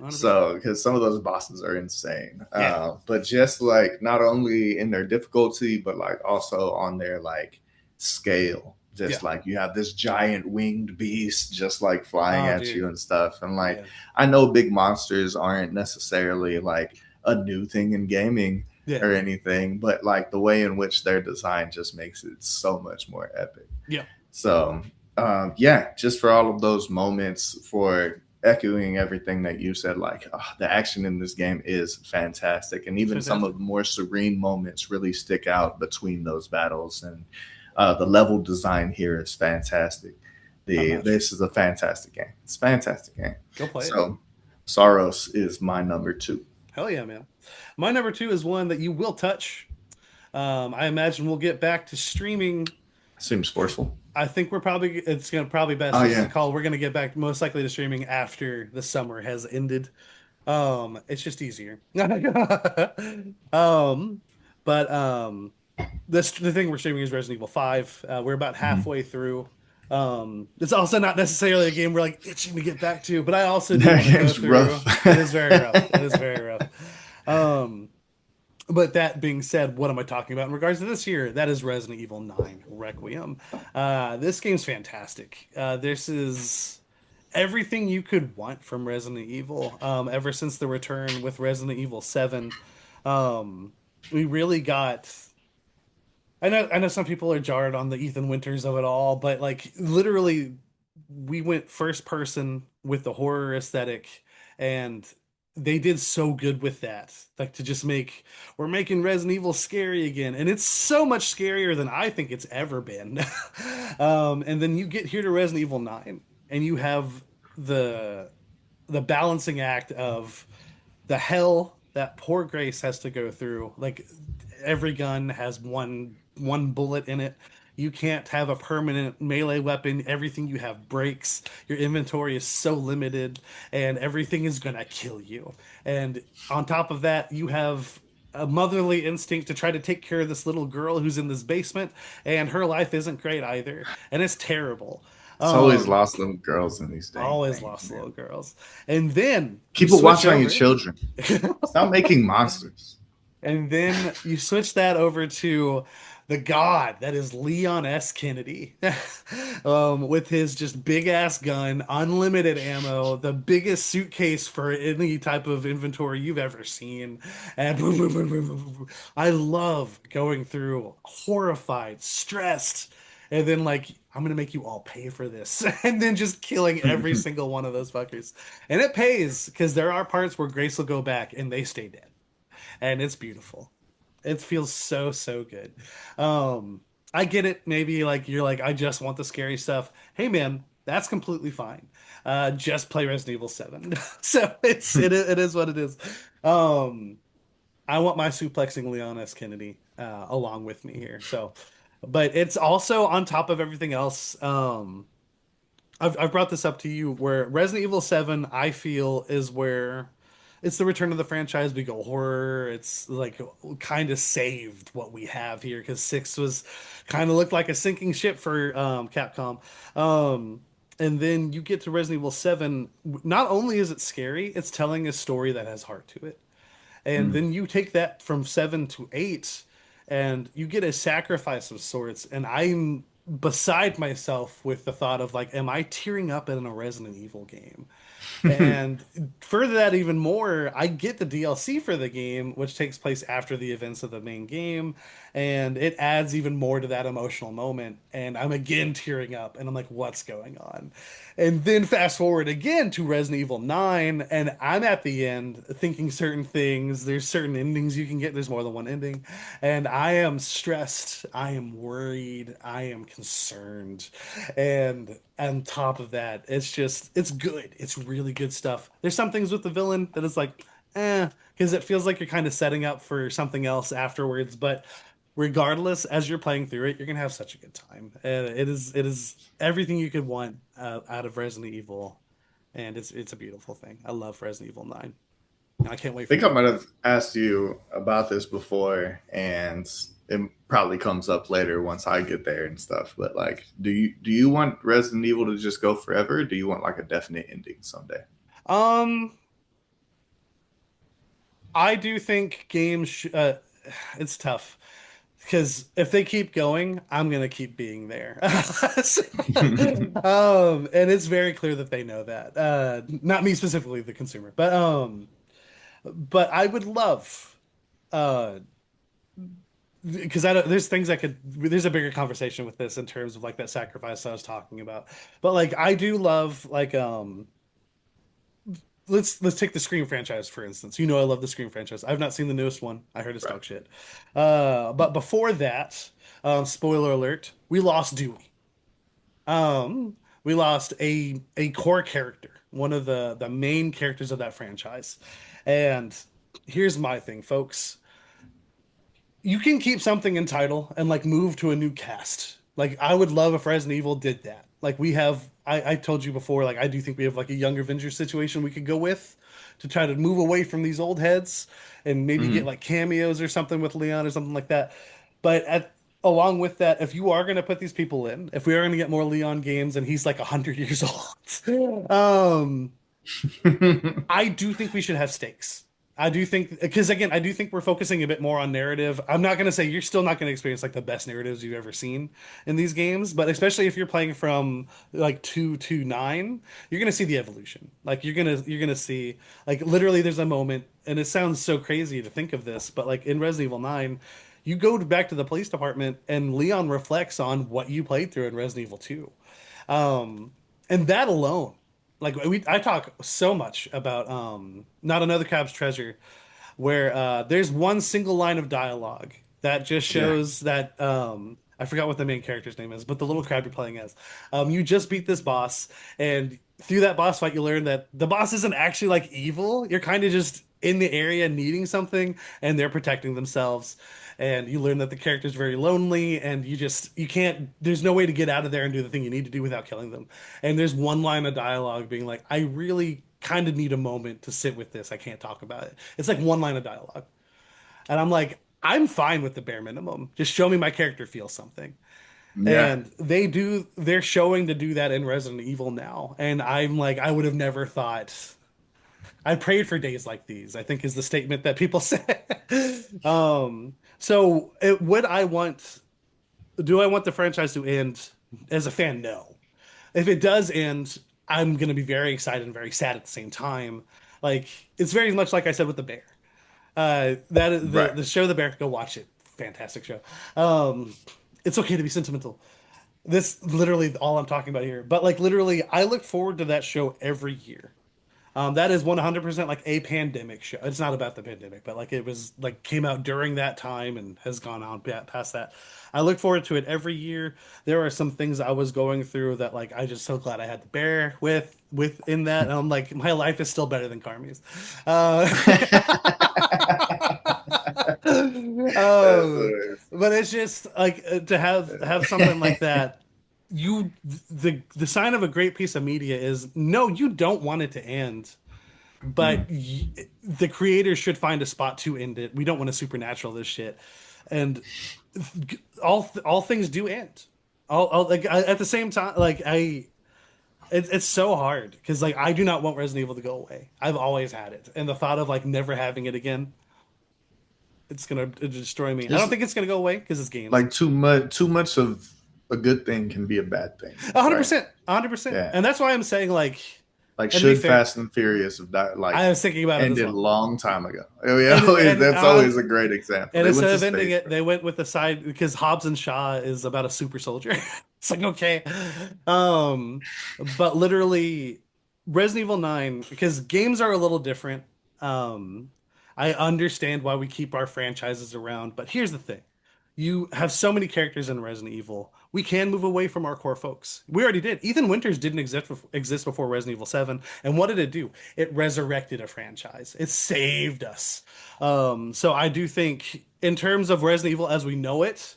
100%. So because some of those bosses are insane. Yeah, But just like not only in their difficulty, but like also on their like scale. yeah. Just like you have this giant winged beast just like flying Oh, at you dude. and stuff. And like Yeah, I know big monsters aren't necessarily like a new thing in gaming Yeah. or anything, but like the way in which they're designed just makes it so much more epic. Yeah. So, yeah, just for all of those moments, for echoing everything that you said, like the action in this game is fantastic, and It's even some of fantastic. the more serene moments really stick out between those battles. And the level design here is fantastic. Top The notch. This is a fantastic game. It's a fantastic game. Go play it. So, Saros is my number two. Hell yeah, man. My number two is one that you will touch. I imagine we'll get back to streaming. Seems forceful. I think it's gonna probably best Oh just to yeah. call. We're gonna get back most likely to streaming after the summer has ended. It's just easier. Um, but this the thing we're streaming is Resident Evil 5. We're about Mhm. halfway through. It's also not necessarily a game we're like itching to get back to, but I also do That want to go game's through. rough. It is very rough. It is very rough. Um, but that being said, what am I talking about in regards to this year? That is Resident Evil 9 Requiem. This game's fantastic. This is everything you could want from Resident Evil. Ever since the return with Resident Evil 7, um, we really got. I know some people are jarred on the Ethan Winters of it all, but like literally we went first person with the horror aesthetic and they did so good with that. Like to just make we're making Resident Evil scary again and it's so much scarier than I think it's ever been. And then you get here to Resident Evil 9 and you have the the balancing act of the hell that poor Grace has to go through. Like every gun has one bullet in it. You can't have a permanent melee weapon. Everything you have breaks. Your inventory is so limited, and everything is gonna kill you. And on top of that, you have a motherly instinct to try to take care of this little girl who's in this basement, and her life isn't great either, and it's terrible. It's always Um, lost little girls in these dang Always things, lost little man. girls. And then you Keep a switch watch on your over. children. Stop making monsters. And then you switch that over to the god that is Leon S. Kennedy, with his just big ass gun, unlimited ammo, the biggest suitcase for any type of inventory you've ever seen, and boom, boom, boom, boom, boom, boom, boom. I love going through horrified, stressed, and then like I'm gonna make you all pay for this, and then just killing every single one of those fuckers, and it pays because there are parts where Grace will go back and they stay dead and it's beautiful. It feels so so good. Um, I get it. Maybe like you're like I just want the scary stuff. Hey man, that's completely fine. Just play Resident Evil 7. So it is what it is. Um, I want my suplexing Leon S. Kennedy along with me here. So, but it's also on top of everything else. I've brought this up to you where Resident Evil 7 I feel is where it's the return of the franchise. We go horror. It's like kind of saved what we have here because 6 was kind of looked like a sinking ship for Capcom. And then you get to Resident Evil 7. Not only is it scary, it's telling a story that has heart to it. And Mm. then you take that from 7 to 8 and you get a sacrifice of sorts. And I'm beside myself with the thought of like, am I tearing up in a Resident Evil game? And further that even more, I get the DLC for the game, which takes place after the events of the main game, and it adds even more to that emotional moment. And I'm again tearing up, and I'm like, what's going on? And then fast forward again to Resident Evil 9, and I'm at the end thinking certain things. There's certain endings you can get, there's more than one ending. And I am stressed, I am worried, I am concerned. And on top of that, it's good. It's really good stuff. There's some things with the villain that is like, because it feels like you're kind of setting up for something else afterwards. But regardless, as you're playing through it, you're gonna have such a good time. It is everything you could want out of Resident Evil, and it's a beautiful thing. I love Resident Evil 9. I can't wait I for think I you to might play it. have asked you about this before, and it probably comes up later once I get there and stuff. But like, do you want Resident Evil to just go forever? Or do you want like a definite ending someday? Um, I do think it's tough. Because if they keep going, I'm gonna keep being there. And it's very clear that they know that. Not me specifically, the consumer, but But I would love, uh, because there's things I could, there's a bigger conversation with this in terms of like that sacrifice I was talking about. But like, I do love like, let's take the Scream franchise for instance. You know, I love the Scream franchise. I've not seen the newest one. I heard it's Right. dog shit. But before that, spoiler alert, we lost Dewey. We lost a core character, one of the main characters of that franchise. And here's my thing, folks. You can keep something in title and like move to a new cast. Like I would love if Resident Evil did that. Like we have, I told you before, like I do think we have like a younger Avengers situation we could go with to try to move away from these old heads and maybe get Mhm. like cameos or something with Leon or something like that. But along with that, if you are going to put these people in, if we are going to get more Leon games and he's like 100 years old, I do think we should have stakes. I do think because again, I do think we're focusing a bit more on narrative. I'm not going to say you're still not going to experience like the best narratives you've ever seen in these games, but especially if you're playing from like 2 to 9, you're going to see the evolution. Like you're going to see like literally there's a moment and it sounds so crazy to think of this, but like in Resident Evil 9, you go back to the police department and Leon reflects on what you played through in Resident Evil 2. Um, and that alone, like I talk so much about not another Cab's treasure, where there's one single line of dialogue that just Yeah. shows that I forgot what the main character's name is, but the little crab you're playing as, you just beat this boss, and through that boss fight, you learn that the boss isn't actually like evil. You're kind of just in the area needing something, and they're protecting themselves. And you learn that the character's very lonely, and you can't. There's no way to get out of there and do the thing you need to do without killing them. And there's one line of dialogue being like, "I really kind of need a moment to sit with this. I can't talk about it." It's like one line of dialogue. And I'm like, I'm fine with the bare minimum. Just show me my character feels something. Yeah. And they're showing to do that in Resident Evil now. And I'm like, I would have never thought. I prayed for days like these, I think is the statement that people say. Would I want, do I want the franchise to end? As a fan, no. If it does end, I'm going to be very excited and very sad at the same time. Like, it's very much like I said with the bear. That is Right. the show The Bear. Go watch it. Fantastic show. Um, it's okay to be sentimental. This literally all I'm talking about here. But like literally, I look forward to that show every year. That is 100% like a pandemic show. It's not about the pandemic, but like it was like came out during that time and has gone on past that. I look forward to it every year. There are some things I was going through that like I just so glad I had to bear with in that. And I'm like, my life is still better than Carmi's. Uh, That's um, hilarious. but it's just like to have something like that. The sign of a great piece of media is no, you don't want it to end, but Mm. the creators should find a spot to end it. We don't want to supernatural this shit, and all things do end. Like at the same time, like it's so hard because like I do not want Resident Evil to go away. I've always had it, and the thought of like never having it again, it's gonna destroy me. I don't It's think it's gonna go away because it's games. like too much of a good thing can be a bad thing, A hundred right? percent, 100%, Yeah. and that's why I'm saying like, Like and to be should fair, Fast and Furious have died like I was thinking about it as ended a well. long time ago. Oh, yeah, And that's always a great example. and They went instead to of ending space, it, bro. they went with the side because Hobbs and Shaw is about a super soldier. It's like okay, um, but literally Resident Evil 9 because games are a little different. Um, I understand why we keep our franchises around, but here's the thing: you have so many characters in Resident Evil. We can move away from our core folks. We already did. Ethan Winters didn't exist before Resident Evil 7, and what did it do? It resurrected a franchise. It saved us. So I do think, in terms of Resident Evil as we know it,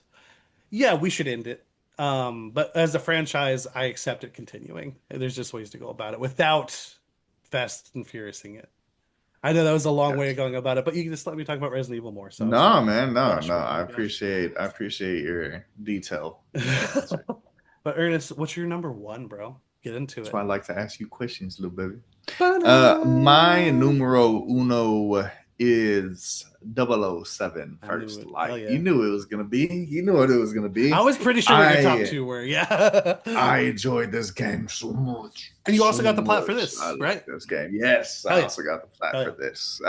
yeah, we should end it. But as a franchise, I accept it continuing. There's just ways to go about it without Fast and Furiousing it. I know that was a long way of Gotcha. going about it, but you can just let me talk about Resident Evil more, so I just No, won't man, no, rush no. me. Oh I my gosh. appreciate I appreciate your detailed answer. But Ernest, what's your number one, bro? Get into That's why it. I like to ask you questions, little baby. Ba-da! My numero uno is 007 I knew First it. Hell Light. You yeah. knew it was gonna be. You knew what it was gonna I be. was pretty sure what your top I two were. Yeah. I enjoyed this game so much, And you so also got the plat for much. I this, like right? this game. Yes, I Hell yeah. also got the plat Hell for yeah. this.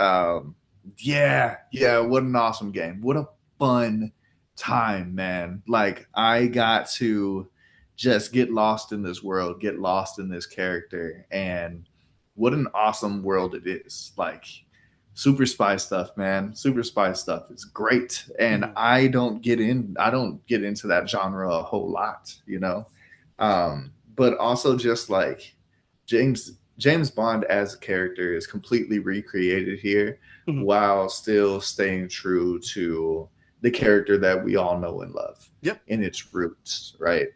Yeah, yeah. What an awesome game. What a fun time, man. Like I got to just get lost in this world, get lost in this character, and what an awesome world it is. Like super spy stuff, man. Super spy stuff is great, and Mhm. I don't get into that genre a whole lot, you know. But also just like James Bond as a character is completely recreated here Mhm. while still staying true to the character that we all know and love Yep. in its roots, right?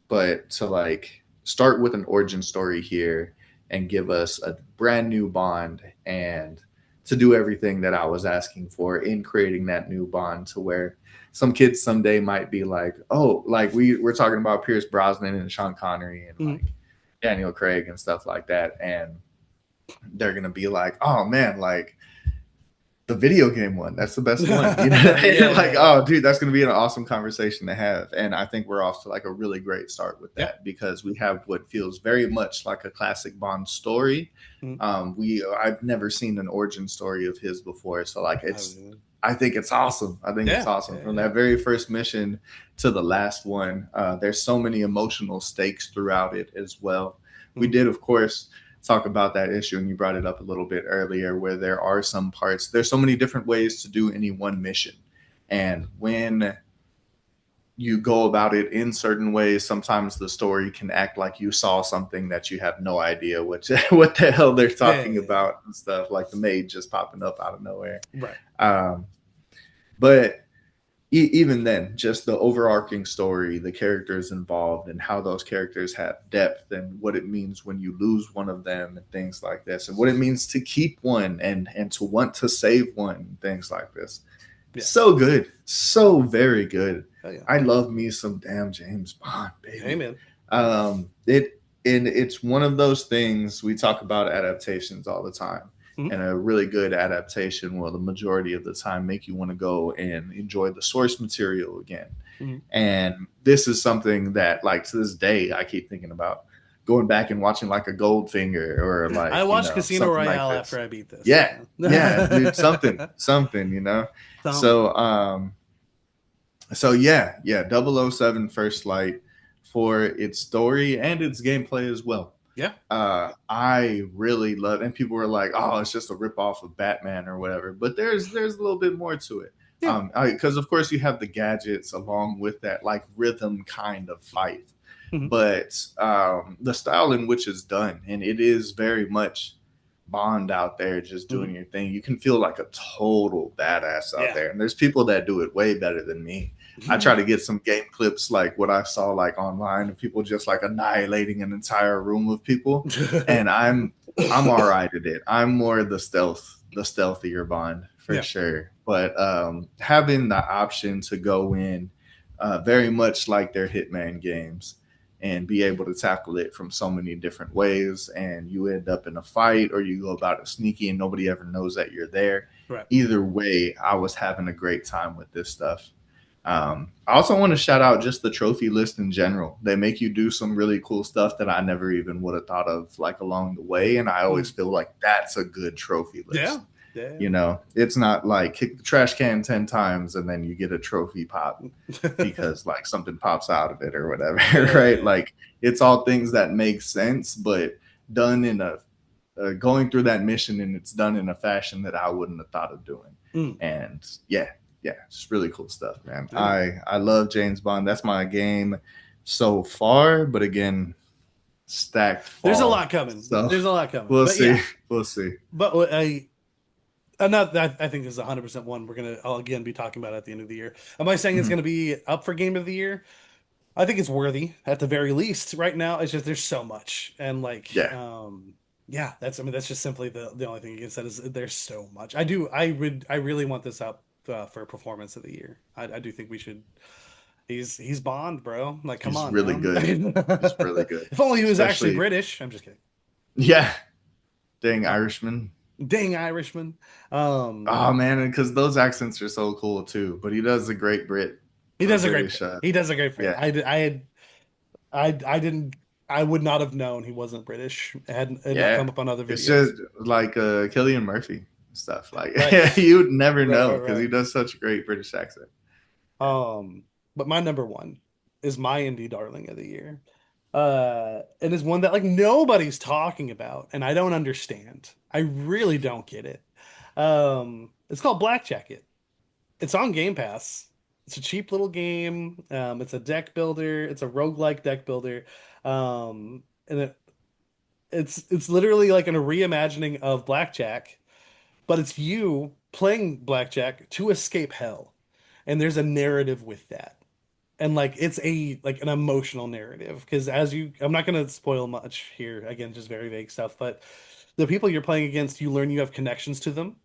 But to like start with an origin story here and give us a brand new Bond and to do everything that I was asking for in creating that new Bond to where some kids someday might be like, oh, like we're talking about Pierce Brosnan and Sean Connery and Mhm. like Daniel Craig and stuff like that. And they're gonna be like, oh man, like the video game one. That's the best one. You know, Yeah, like, yeah, oh, dude, that's going to be an awesome conversation to have. And I think we're off to like a really great start with yeah. that because we have what feels very much like a classic Bond story. Mhm. I've never seen an origin story of his before, so like I it's. was- I think it's awesome. I think it's Yeah, awesome yeah, from yeah. that very first mission to the last one. There's so many emotional stakes throughout it as well. We Mhm. did, of course, talk about that issue and you brought it up a little bit earlier where there are some parts there's so many different ways to do any one mission and when you go about it in certain ways sometimes the story can act like you saw something that you have no idea what what the hell they're Yeah, talking yeah, yeah. about and stuff like the maid just popping up out of nowhere Right. um, but even then, just the overarching story, the characters involved, and how those characters have depth, and what it means when you lose one of them, and things like this, and what it means to keep one and to want to save one, and things like this. Yeah. So good, so very good. Hell yeah. I love me some damn James Bond, Hey baby. man. It and it's one of those things we talk about adaptations all the time Mhm. and a really good adaptation will the majority of the time make you want to go and enjoy the source material again. Mhm. And this is something that like to this day I keep thinking about going back and watching like a Goldfinger or I like, you watched know, Casino something like Royale after this. I beat this. Yeah. Yeah, dude, Yeah. something, you know. Something. So yeah, yeah, 007 First Light for its story and its gameplay as well. Yeah. I really love, and people were like, "Oh, it's just a rip off of Batman or whatever," but there's a little bit more to it. Yeah. Because of course you have the gadgets along with that like rhythm kind of fight, Mhm. but the style in which it's done, and it is very much Bond out there just Mhm. doing your thing. You can feel like a total badass out Yeah. there, and there's people that do it way better than me. I try to get some game clips like what I saw like online of people just like annihilating an entire room of people, and I'm all right at it. I'm more the stealthier Bond for Yeah. sure. But having the option to go in very much like their Hitman games and be able to tackle it from so many different ways, and you end up in a fight or you go about it sneaky and nobody ever knows that you're there. Right. Either way, I was having a great time with this stuff. I also want to shout out just the trophy list in general. They make you do some really cool stuff that I never even would have thought of like along the way. And I always Mhm. feel like that's a good trophy Yeah. list. Yeah. You know, it's not like kick the trash can 10 times and then you get a trophy pop because like something pops out of it or whatever, right? Yeah. Like it's all things that make sense, but done in a going through that mission and it's done in a fashion that I wouldn't have thought of doing. Mm. And yeah, yeah, it's really cool stuff, man. Yeah, man. I love James Bond. That's my game so far, but again, stacked There's a lot fall. coming. So There's a lot coming. we'll But see. yeah. We'll see. But not that I think this is 100% one I'll again be talking about at the end of the year. Am I saying it's Mhm. gonna be up for game of the year? I think it's worthy at the very least. Right now, it's just there's so much, and like, Yeah, yeah, I mean that's just simply the only thing against that is there's so much. I really want this up for performance of the year. I do think we should. He's Bond, bro. Like, come he's on really now. good. He's really good. If only he was actually Especially, British. I'm just kidding. yeah, dang Oh, Irishman. Dang Irishman. Um, Oh man, because those accents are so cool too. But he does a great Brit he or does a great British. Brit. He does a great Brit. Yeah, I didn't, I would not have known he wasn't British. It had not yeah. come up on other It's videos. just like Killian Murphy stuff. Like Right, you would never right, know right, because he right. does such a great British accent. Yeah. But my number one is my indie darling of the year. It is one that like nobody's talking about, and I don't understand. I really don't get it. It's called Blackjack It. It's on Game Pass. It's a cheap little game. It's a deck builder. It's a roguelike deck builder. And it's literally like a reimagining of Blackjack, but it's you playing Blackjack to escape hell. And there's a narrative with that. And like it's a like an emotional narrative because as you I'm not going to spoil much here, again, just very vague stuff, but the people you're playing against, you learn you have connections to them.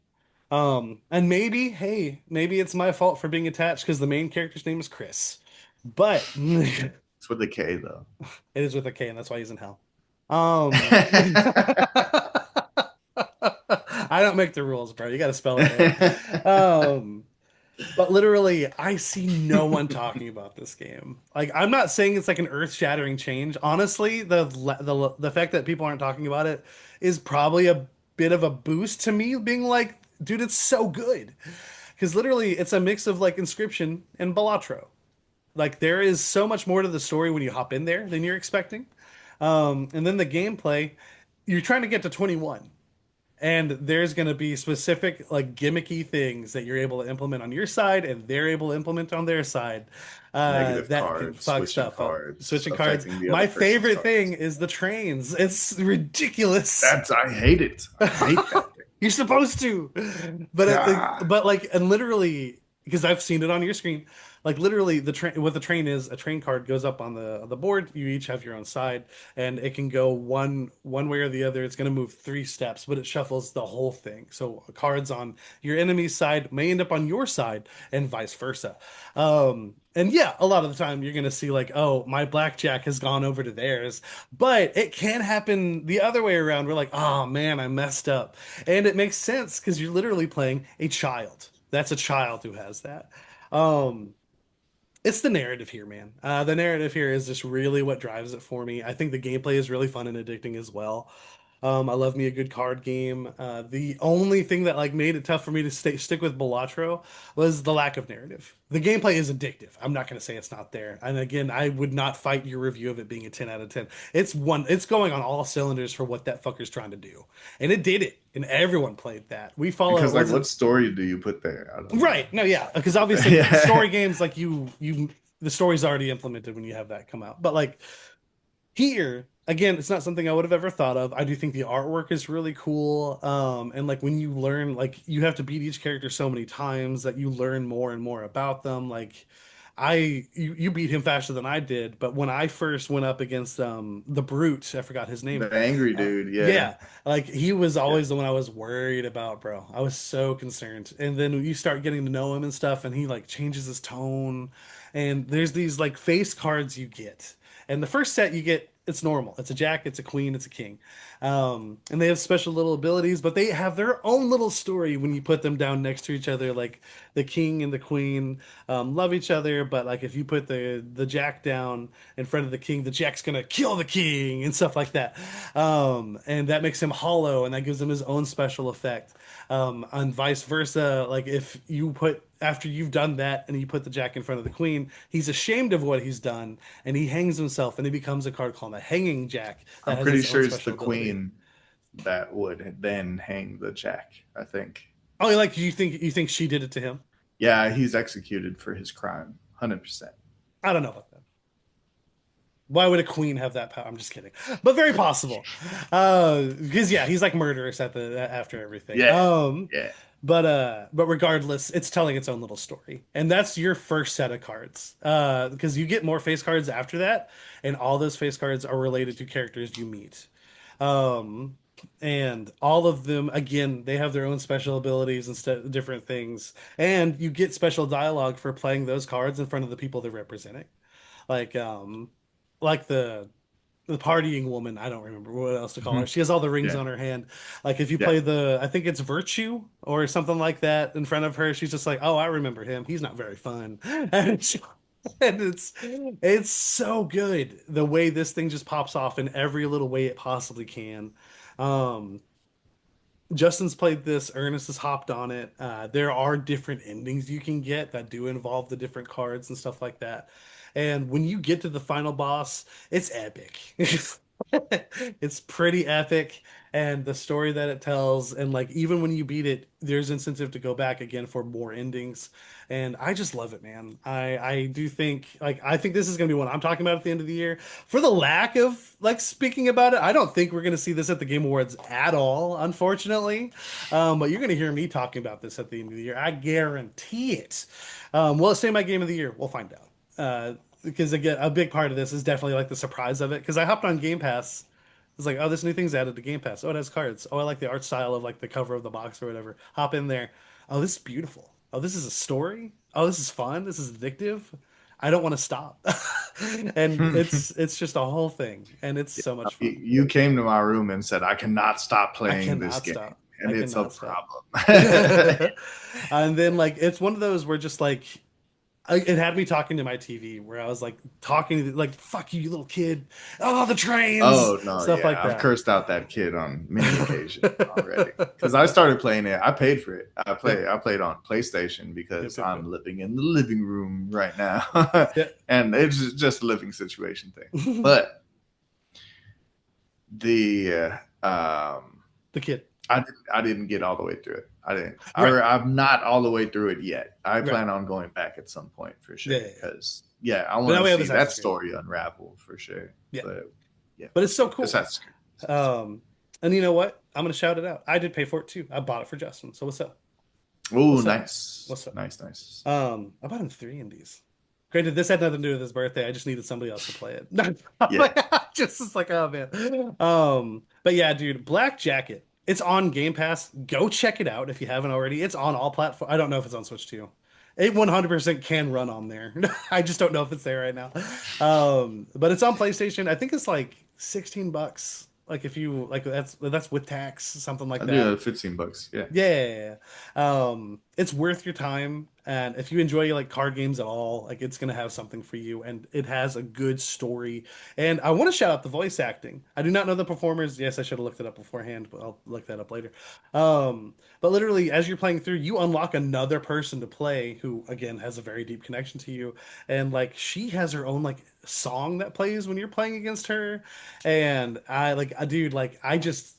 And maybe, hey, maybe it's my fault for being attached because the main character's name is Chris. But it It's with a K though. is with a K, and that's why he's in hell. Um, I don't make the rules, bro. You got to spell it right. Um, but literally, I see no one talking about this game. Like, I'm not saying it's like an earth-shattering change. Honestly, the fact that people aren't talking about it is probably a bit of a boost to me, being like, dude, it's so good. Because literally, it's a mix of like Inscription and Balatro. Like, there is so much more to the story when you hop in there than you're expecting. And then the gameplay, you're trying to get to 21. And there's going to be specific, like gimmicky things that you're able to implement on your side, and they're able to implement on their side, Negative that can cards, fuck switching stuff up. cards, Switching cards. affecting the other My person's favorite thing cards. is the trains. It's ridiculous. That's I hate it. I hate that thing. You're supposed to, but God. but like, and literally, because I've seen it on your screen, like literally, the train. What the train is, a train card goes up on the board. You each have your own side, and it can go one way or the other. It's going to move 3 steps, but it shuffles the whole thing. So cards on your enemy's side may end up on your side, and vice versa. And yeah, a lot of the time you're going to see like, oh, my blackjack has gone over to theirs, but it can happen the other way around. We're like, oh man, I messed up. And it makes sense because you're literally playing a child. That's a child who has that. Um, it's the narrative here, man. The narrative here is just really what drives it for me. I think the gameplay is really fun and addicting as well. I love me a good card game. The only thing that like made it tough for me to stick with Balatro was the lack of narrative. The gameplay is addictive. I'm not going to say it's not there. And again, I would not fight your review of it being a 10 out of 10. It's going on all cylinders for what that fucker's trying to do. And it did it. And everyone played that. We follow, Because like was it what story do you put there? I don't know. right? No, yeah, because obviously Yeah. story games like the story's already implemented when you have that come out. But like here, again, it's not something I would have ever thought of. I do think the artwork is really cool. And like when you learn, like you have to beat each character so many times that you learn more and more about them. Like you beat him faster than I did, but when I first went up against the brute, I forgot his name. The angry dude, yeah. Yeah, like he was Yeah. always the one I was worried about, bro. I was so concerned. And then you start getting to know him and stuff, and he like changes his tone. And there's these like face cards you get. And the first set you get, it's normal. It's a jack, it's a queen, it's a king. And they have special little abilities, but they have their own little story when you put them down next to each other. Like the king and the queen love each other, but like if you put the jack down in front of the king, the jack's gonna kill the king and stuff like that. And that makes him hollow, and that gives him his own special effect. And vice versa, like if you put after you've done that and you put the jack in front of the queen, he's ashamed of what he's done and he hangs himself and he becomes a card called a hanging jack that I'm has pretty its own sure it's the special ability. queen that would then hang the jack, I think. Oh, like you think she did it to him? Yeah, he's executed for his crime. 100%. I don't know about that. Why would a queen have that power? I'm just kidding, but very possible. Because yeah, he's like murderous at the after everything. Yeah. Yeah. But regardless, it's telling its own little story, and that's your first set of cards. Because you get more face cards after that, and all those face cards are related to characters you meet. Um, and all of them, again, they have their own special abilities and different things, and you get special dialogue for playing those cards in front of the people they're representing. Like, like the the partying woman. I don't remember what else to call her. She has all the rings Yeah, on her hand. Like if you yeah. play the, I think it's Virtue or something like that in front of her, she's just like, oh, I remember him. He's not very fun. And, and it's so good the way this thing just pops off in every little way it possibly can. Um, Justin's played this, Ernest has hopped on it. There are different endings you can get that do involve the different cards and stuff like that. And when you get to the final boss, it's epic. It's pretty epic, and the story that it tells, and like even when you beat it, there's incentive to go back again for more endings. And I just love it, man. I do think like I think this is gonna be one I'm talking about at the end of the year. For the lack of like speaking about it, I don't think we're gonna see this at the Game Awards at all, unfortunately. But you're gonna hear me talking about this at the end of the year. I guarantee it. Will it stay my game of the year? We'll find out. Because again, a big part of this is definitely like the surprise of it. Because I hopped on Game Pass. It's like, oh, this new thing's added to Game Pass. Oh, it has cards. Oh, I like the art style of like the cover of the box or whatever. Hop in there. Oh, this is beautiful. Oh, this is a story. Oh, this is fun. This is addictive. I don't want to stop. And it's just a whole thing, and it's so much fun. You came to my room and said, I cannot stop I playing this cannot game. stop. And I it's a cannot stop. problem. And then like it's one of those where just like it had me talking to my TV where I was like talking like fuck you, you little kid. Oh, the trains, Oh no, stuff yeah, like I've that. cursed out that kid on many occasions already. Because I started playing it, I paid for it. Yep, I played on PlayStation yep, because yep, yep. I'm living in the living room right now, Yep. and it's just a living situation thing. But the The kid. I didn't get all the way through it. I didn't. Right, I'm not all the way through it yet. I right. plan on going back at some point for Yeah, sure. yeah, yeah. Because yeah, I But want now to we have see that Assassin's Creed. story unravel for sure. Yeah. But yeah, But it's so yeah, cool. Assassin's Creed. Um, and you know what? I'm gonna shout it out. I did pay for it too. I bought it for Justin. So what's up? Oh, What's up? nice, What's up? nice, nice. I bought him three indies. Granted, this had nothing to do with his birthday. I just needed somebody else to play it. Yeah, Just it's like, oh man. But yeah, dude, Black Jacket. It's on Game Pass. Go check it out if you haven't already. It's on all platforms. I don't know if it's on Switch too. It 100% can run on there. I just don't know if it's there right now. But it's on PlayStation. I think it's like 16 bucks. Like if you like that's with tax, something like I do that. 15 bucks. Yeah, Yeah. It's worth your time. And if you enjoy like card games at all, like it's gonna have something for you. And it has a good story. And I want to shout out the voice acting. I do not know the performers. Yes, I should have looked it up beforehand, but I'll look that up later. But literally, as you're playing through, you unlock another person to play who, again, has a very deep connection to you. And like she has her own like song that plays when you're playing against her. And dude, like I just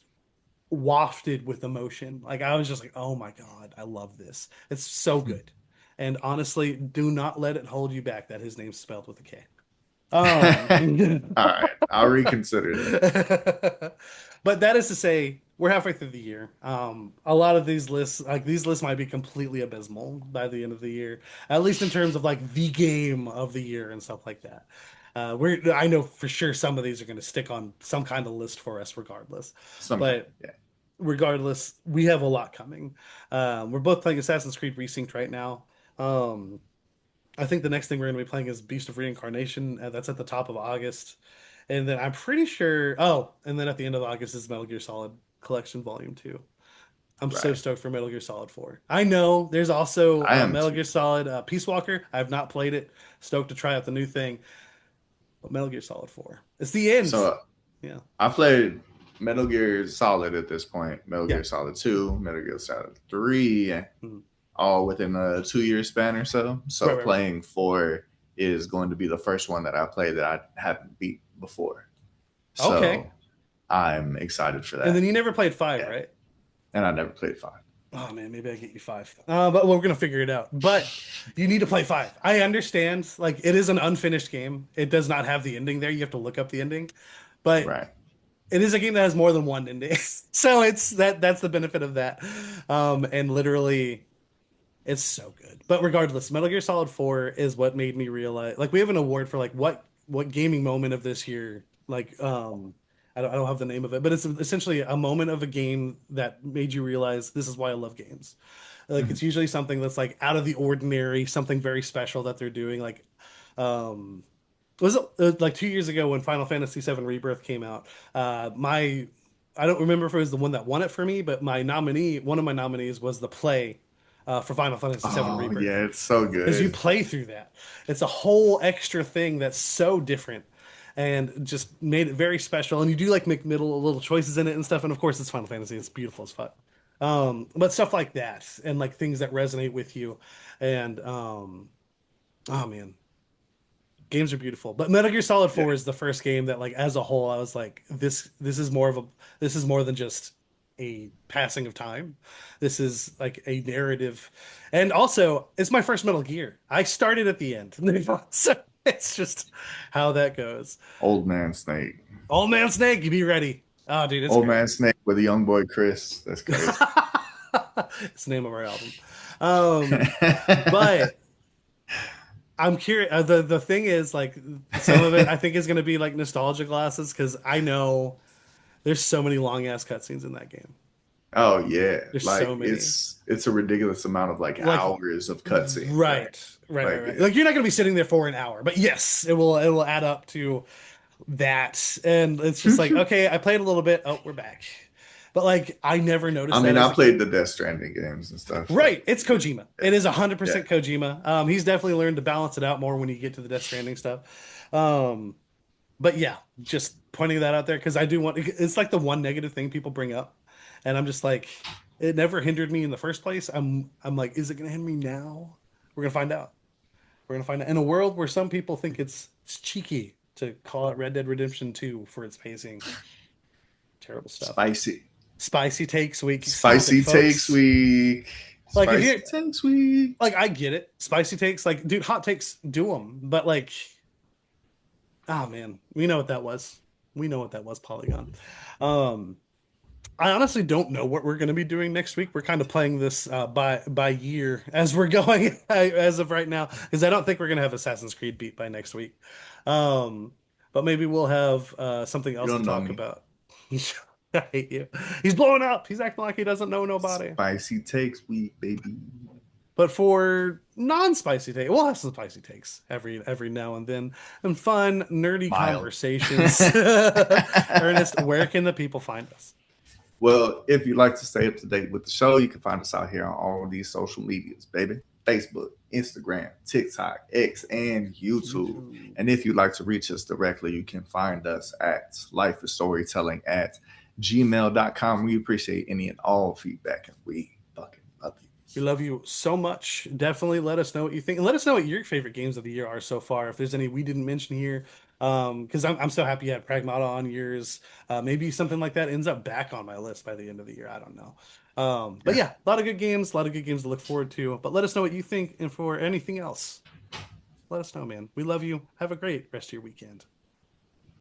wafted with emotion. Like I was just like, "Oh my God, I love this. It's so good." And honestly, do not let it hold you back that his name's spelled with a K. Um all right, I'll reconsider that. But that is to say, we're halfway through the year. A lot of these lists, like these lists might be completely abysmal by the end of the year, at least in terms of like the game of the year and stuff like that. I know for sure some of these are going to stick on some kind of list for us regardless. Some kind, But yeah. regardless, we have a lot coming. We're both playing Assassin's Creed Resynced right now. Um, I think the next thing we're going to be playing is Beast of Reincarnation. That's at the top of August. And then I'm pretty sure. Oh, and then at the end of August is Metal Gear Solid Collection Volume 2. I'm so Right, stoked for Metal Gear Solid 4. I know there's also I am Metal too. Gear Solid Peace Walker. I have not played it. Stoked to try out the new thing. But Metal Gear Solid 4. It's the end. So Yeah. I played Metal Gear Solid at this point, Metal Yeah. Gear Solid 2, Metal Gear Solid 3, Mhm. all within a 2 year span or so. Right, So right, right. playing 4 is going to be the first one that I play that I haven't beat before. Okay. So I'm excited for And then that. you never played 5, Yeah. right? And I never played 5. Oh man, maybe I get you 5. But we're gonna figure it out. But you need to play 5. I understand, like it is an unfinished game. It does not have the ending there. You have to look up the ending. But Right. it is a game that has more than one ending. So it's that's the benefit of that. And literally it's so good. But regardless, Metal Gear Solid 4 is what made me realize like we have an award for like what gaming moment of this year. Like I don't have the name of it, but it's essentially a moment of a game that made you realize this is why I love games. Like Mhm. it's usually something that's like out of the ordinary, something very special that they're doing. Um Was it like 2 years ago when Final Fantasy VII Rebirth came out? My I don't remember if it was the one that won it for me, but one of my nominees was the play for Final Fantasy VII Oh Rebirth. yeah, it's so Because you good. play through that. It's a whole extra thing that's so different and just made it very special. And you do like make middle little choices in it and stuff. And of course, it's Final Fantasy. It's beautiful as fuck. But stuff like that and like things that resonate with you. And oh man, games are beautiful. But Metal Gear Solid Yeah. 4 is the first game that like as a whole I was like this is more of a this is more than just a passing of time. This is like a narrative. And also, it's my first Metal Gear. I started at the end. So it's just how that goes. Old Man Snake. Old Man Snake, you be ready. Oh, dude, it's Old great. Man Snake with a young boy Chris. That's crazy. It's the name of our album. But I'm curious. The thing is, like, some of it I think is going to be like nostalgia glasses because I know there's so many long ass cutscenes in that game. Oh yeah, There's like so many. it's a ridiculous amount of like Like, hours of cutscenes there. Like right. yeah. Like you're not going to be sitting there for an hour, but yes, it will add up to that. And it's just like, okay, I played a little bit. Oh, we're back. But like, I never I noticed that mean, as I a played kid. the Death Stranding games and stuff. So Right, it's Kojima. yeah, It is yeah. 100% Kojima. He's definitely learned to balance it out more when you get to the Death Stranding stuff. Um, But yeah, just pointing that out there because I do want it's like the one negative thing people bring up, and I'm just like, it never hindered me in the first place. I'm like, is it gonna hinder me now? We're gonna find out. We're gonna find out. In a world where some people think it's cheeky to call it Red Dead Redemption 2 for its pacing, terrible stuff. Spicy, Spicy takes week. Stop it, spicy takes folks. week. Like if you're Spicy takes week. like, I get it. Spicy takes, like, dude, hot takes do them, but like, oh man, we know what that was. We know what that was, Polygon. Um, I honestly don't know what we're going to be doing next week. We're kind of playing this by year as we're going as of right now because I don't think we're going to have Assassin's Creed beat by next week. Um, but maybe we'll have something You else to don't know talk me. about. I hate you. He's blowing up. He's acting like he doesn't know nobody. Spicy takes week, baby. But for non-spicy take, we'll have some spicy takes every now and then, and fun, nerdy Mild. conversations. Ernest, where can the people find us? Well, if you'd like to stay up to date with the show, you can find us out here on all of these social medias, baby. Facebook, Instagram, TikTok, X, and YouTube. YouTube. And if you'd like to reach us directly, you can find us at Life is Storytelling at gmail.com. We appreciate any and all feedback, and we fucking love you. We love you so much. Definitely let us know what you think, and let us know what your favorite games of the year are so far. If there's any we didn't mention here, because I'm so happy you had Pragmata on yours. Maybe something like that ends up back on my list by the end of the year. I don't know. But Yeah. yeah, a lot of good games, a lot of good games to look forward to. But let us know what you think, and for anything else, let us know, man. We love you. Have a great rest of your weekend.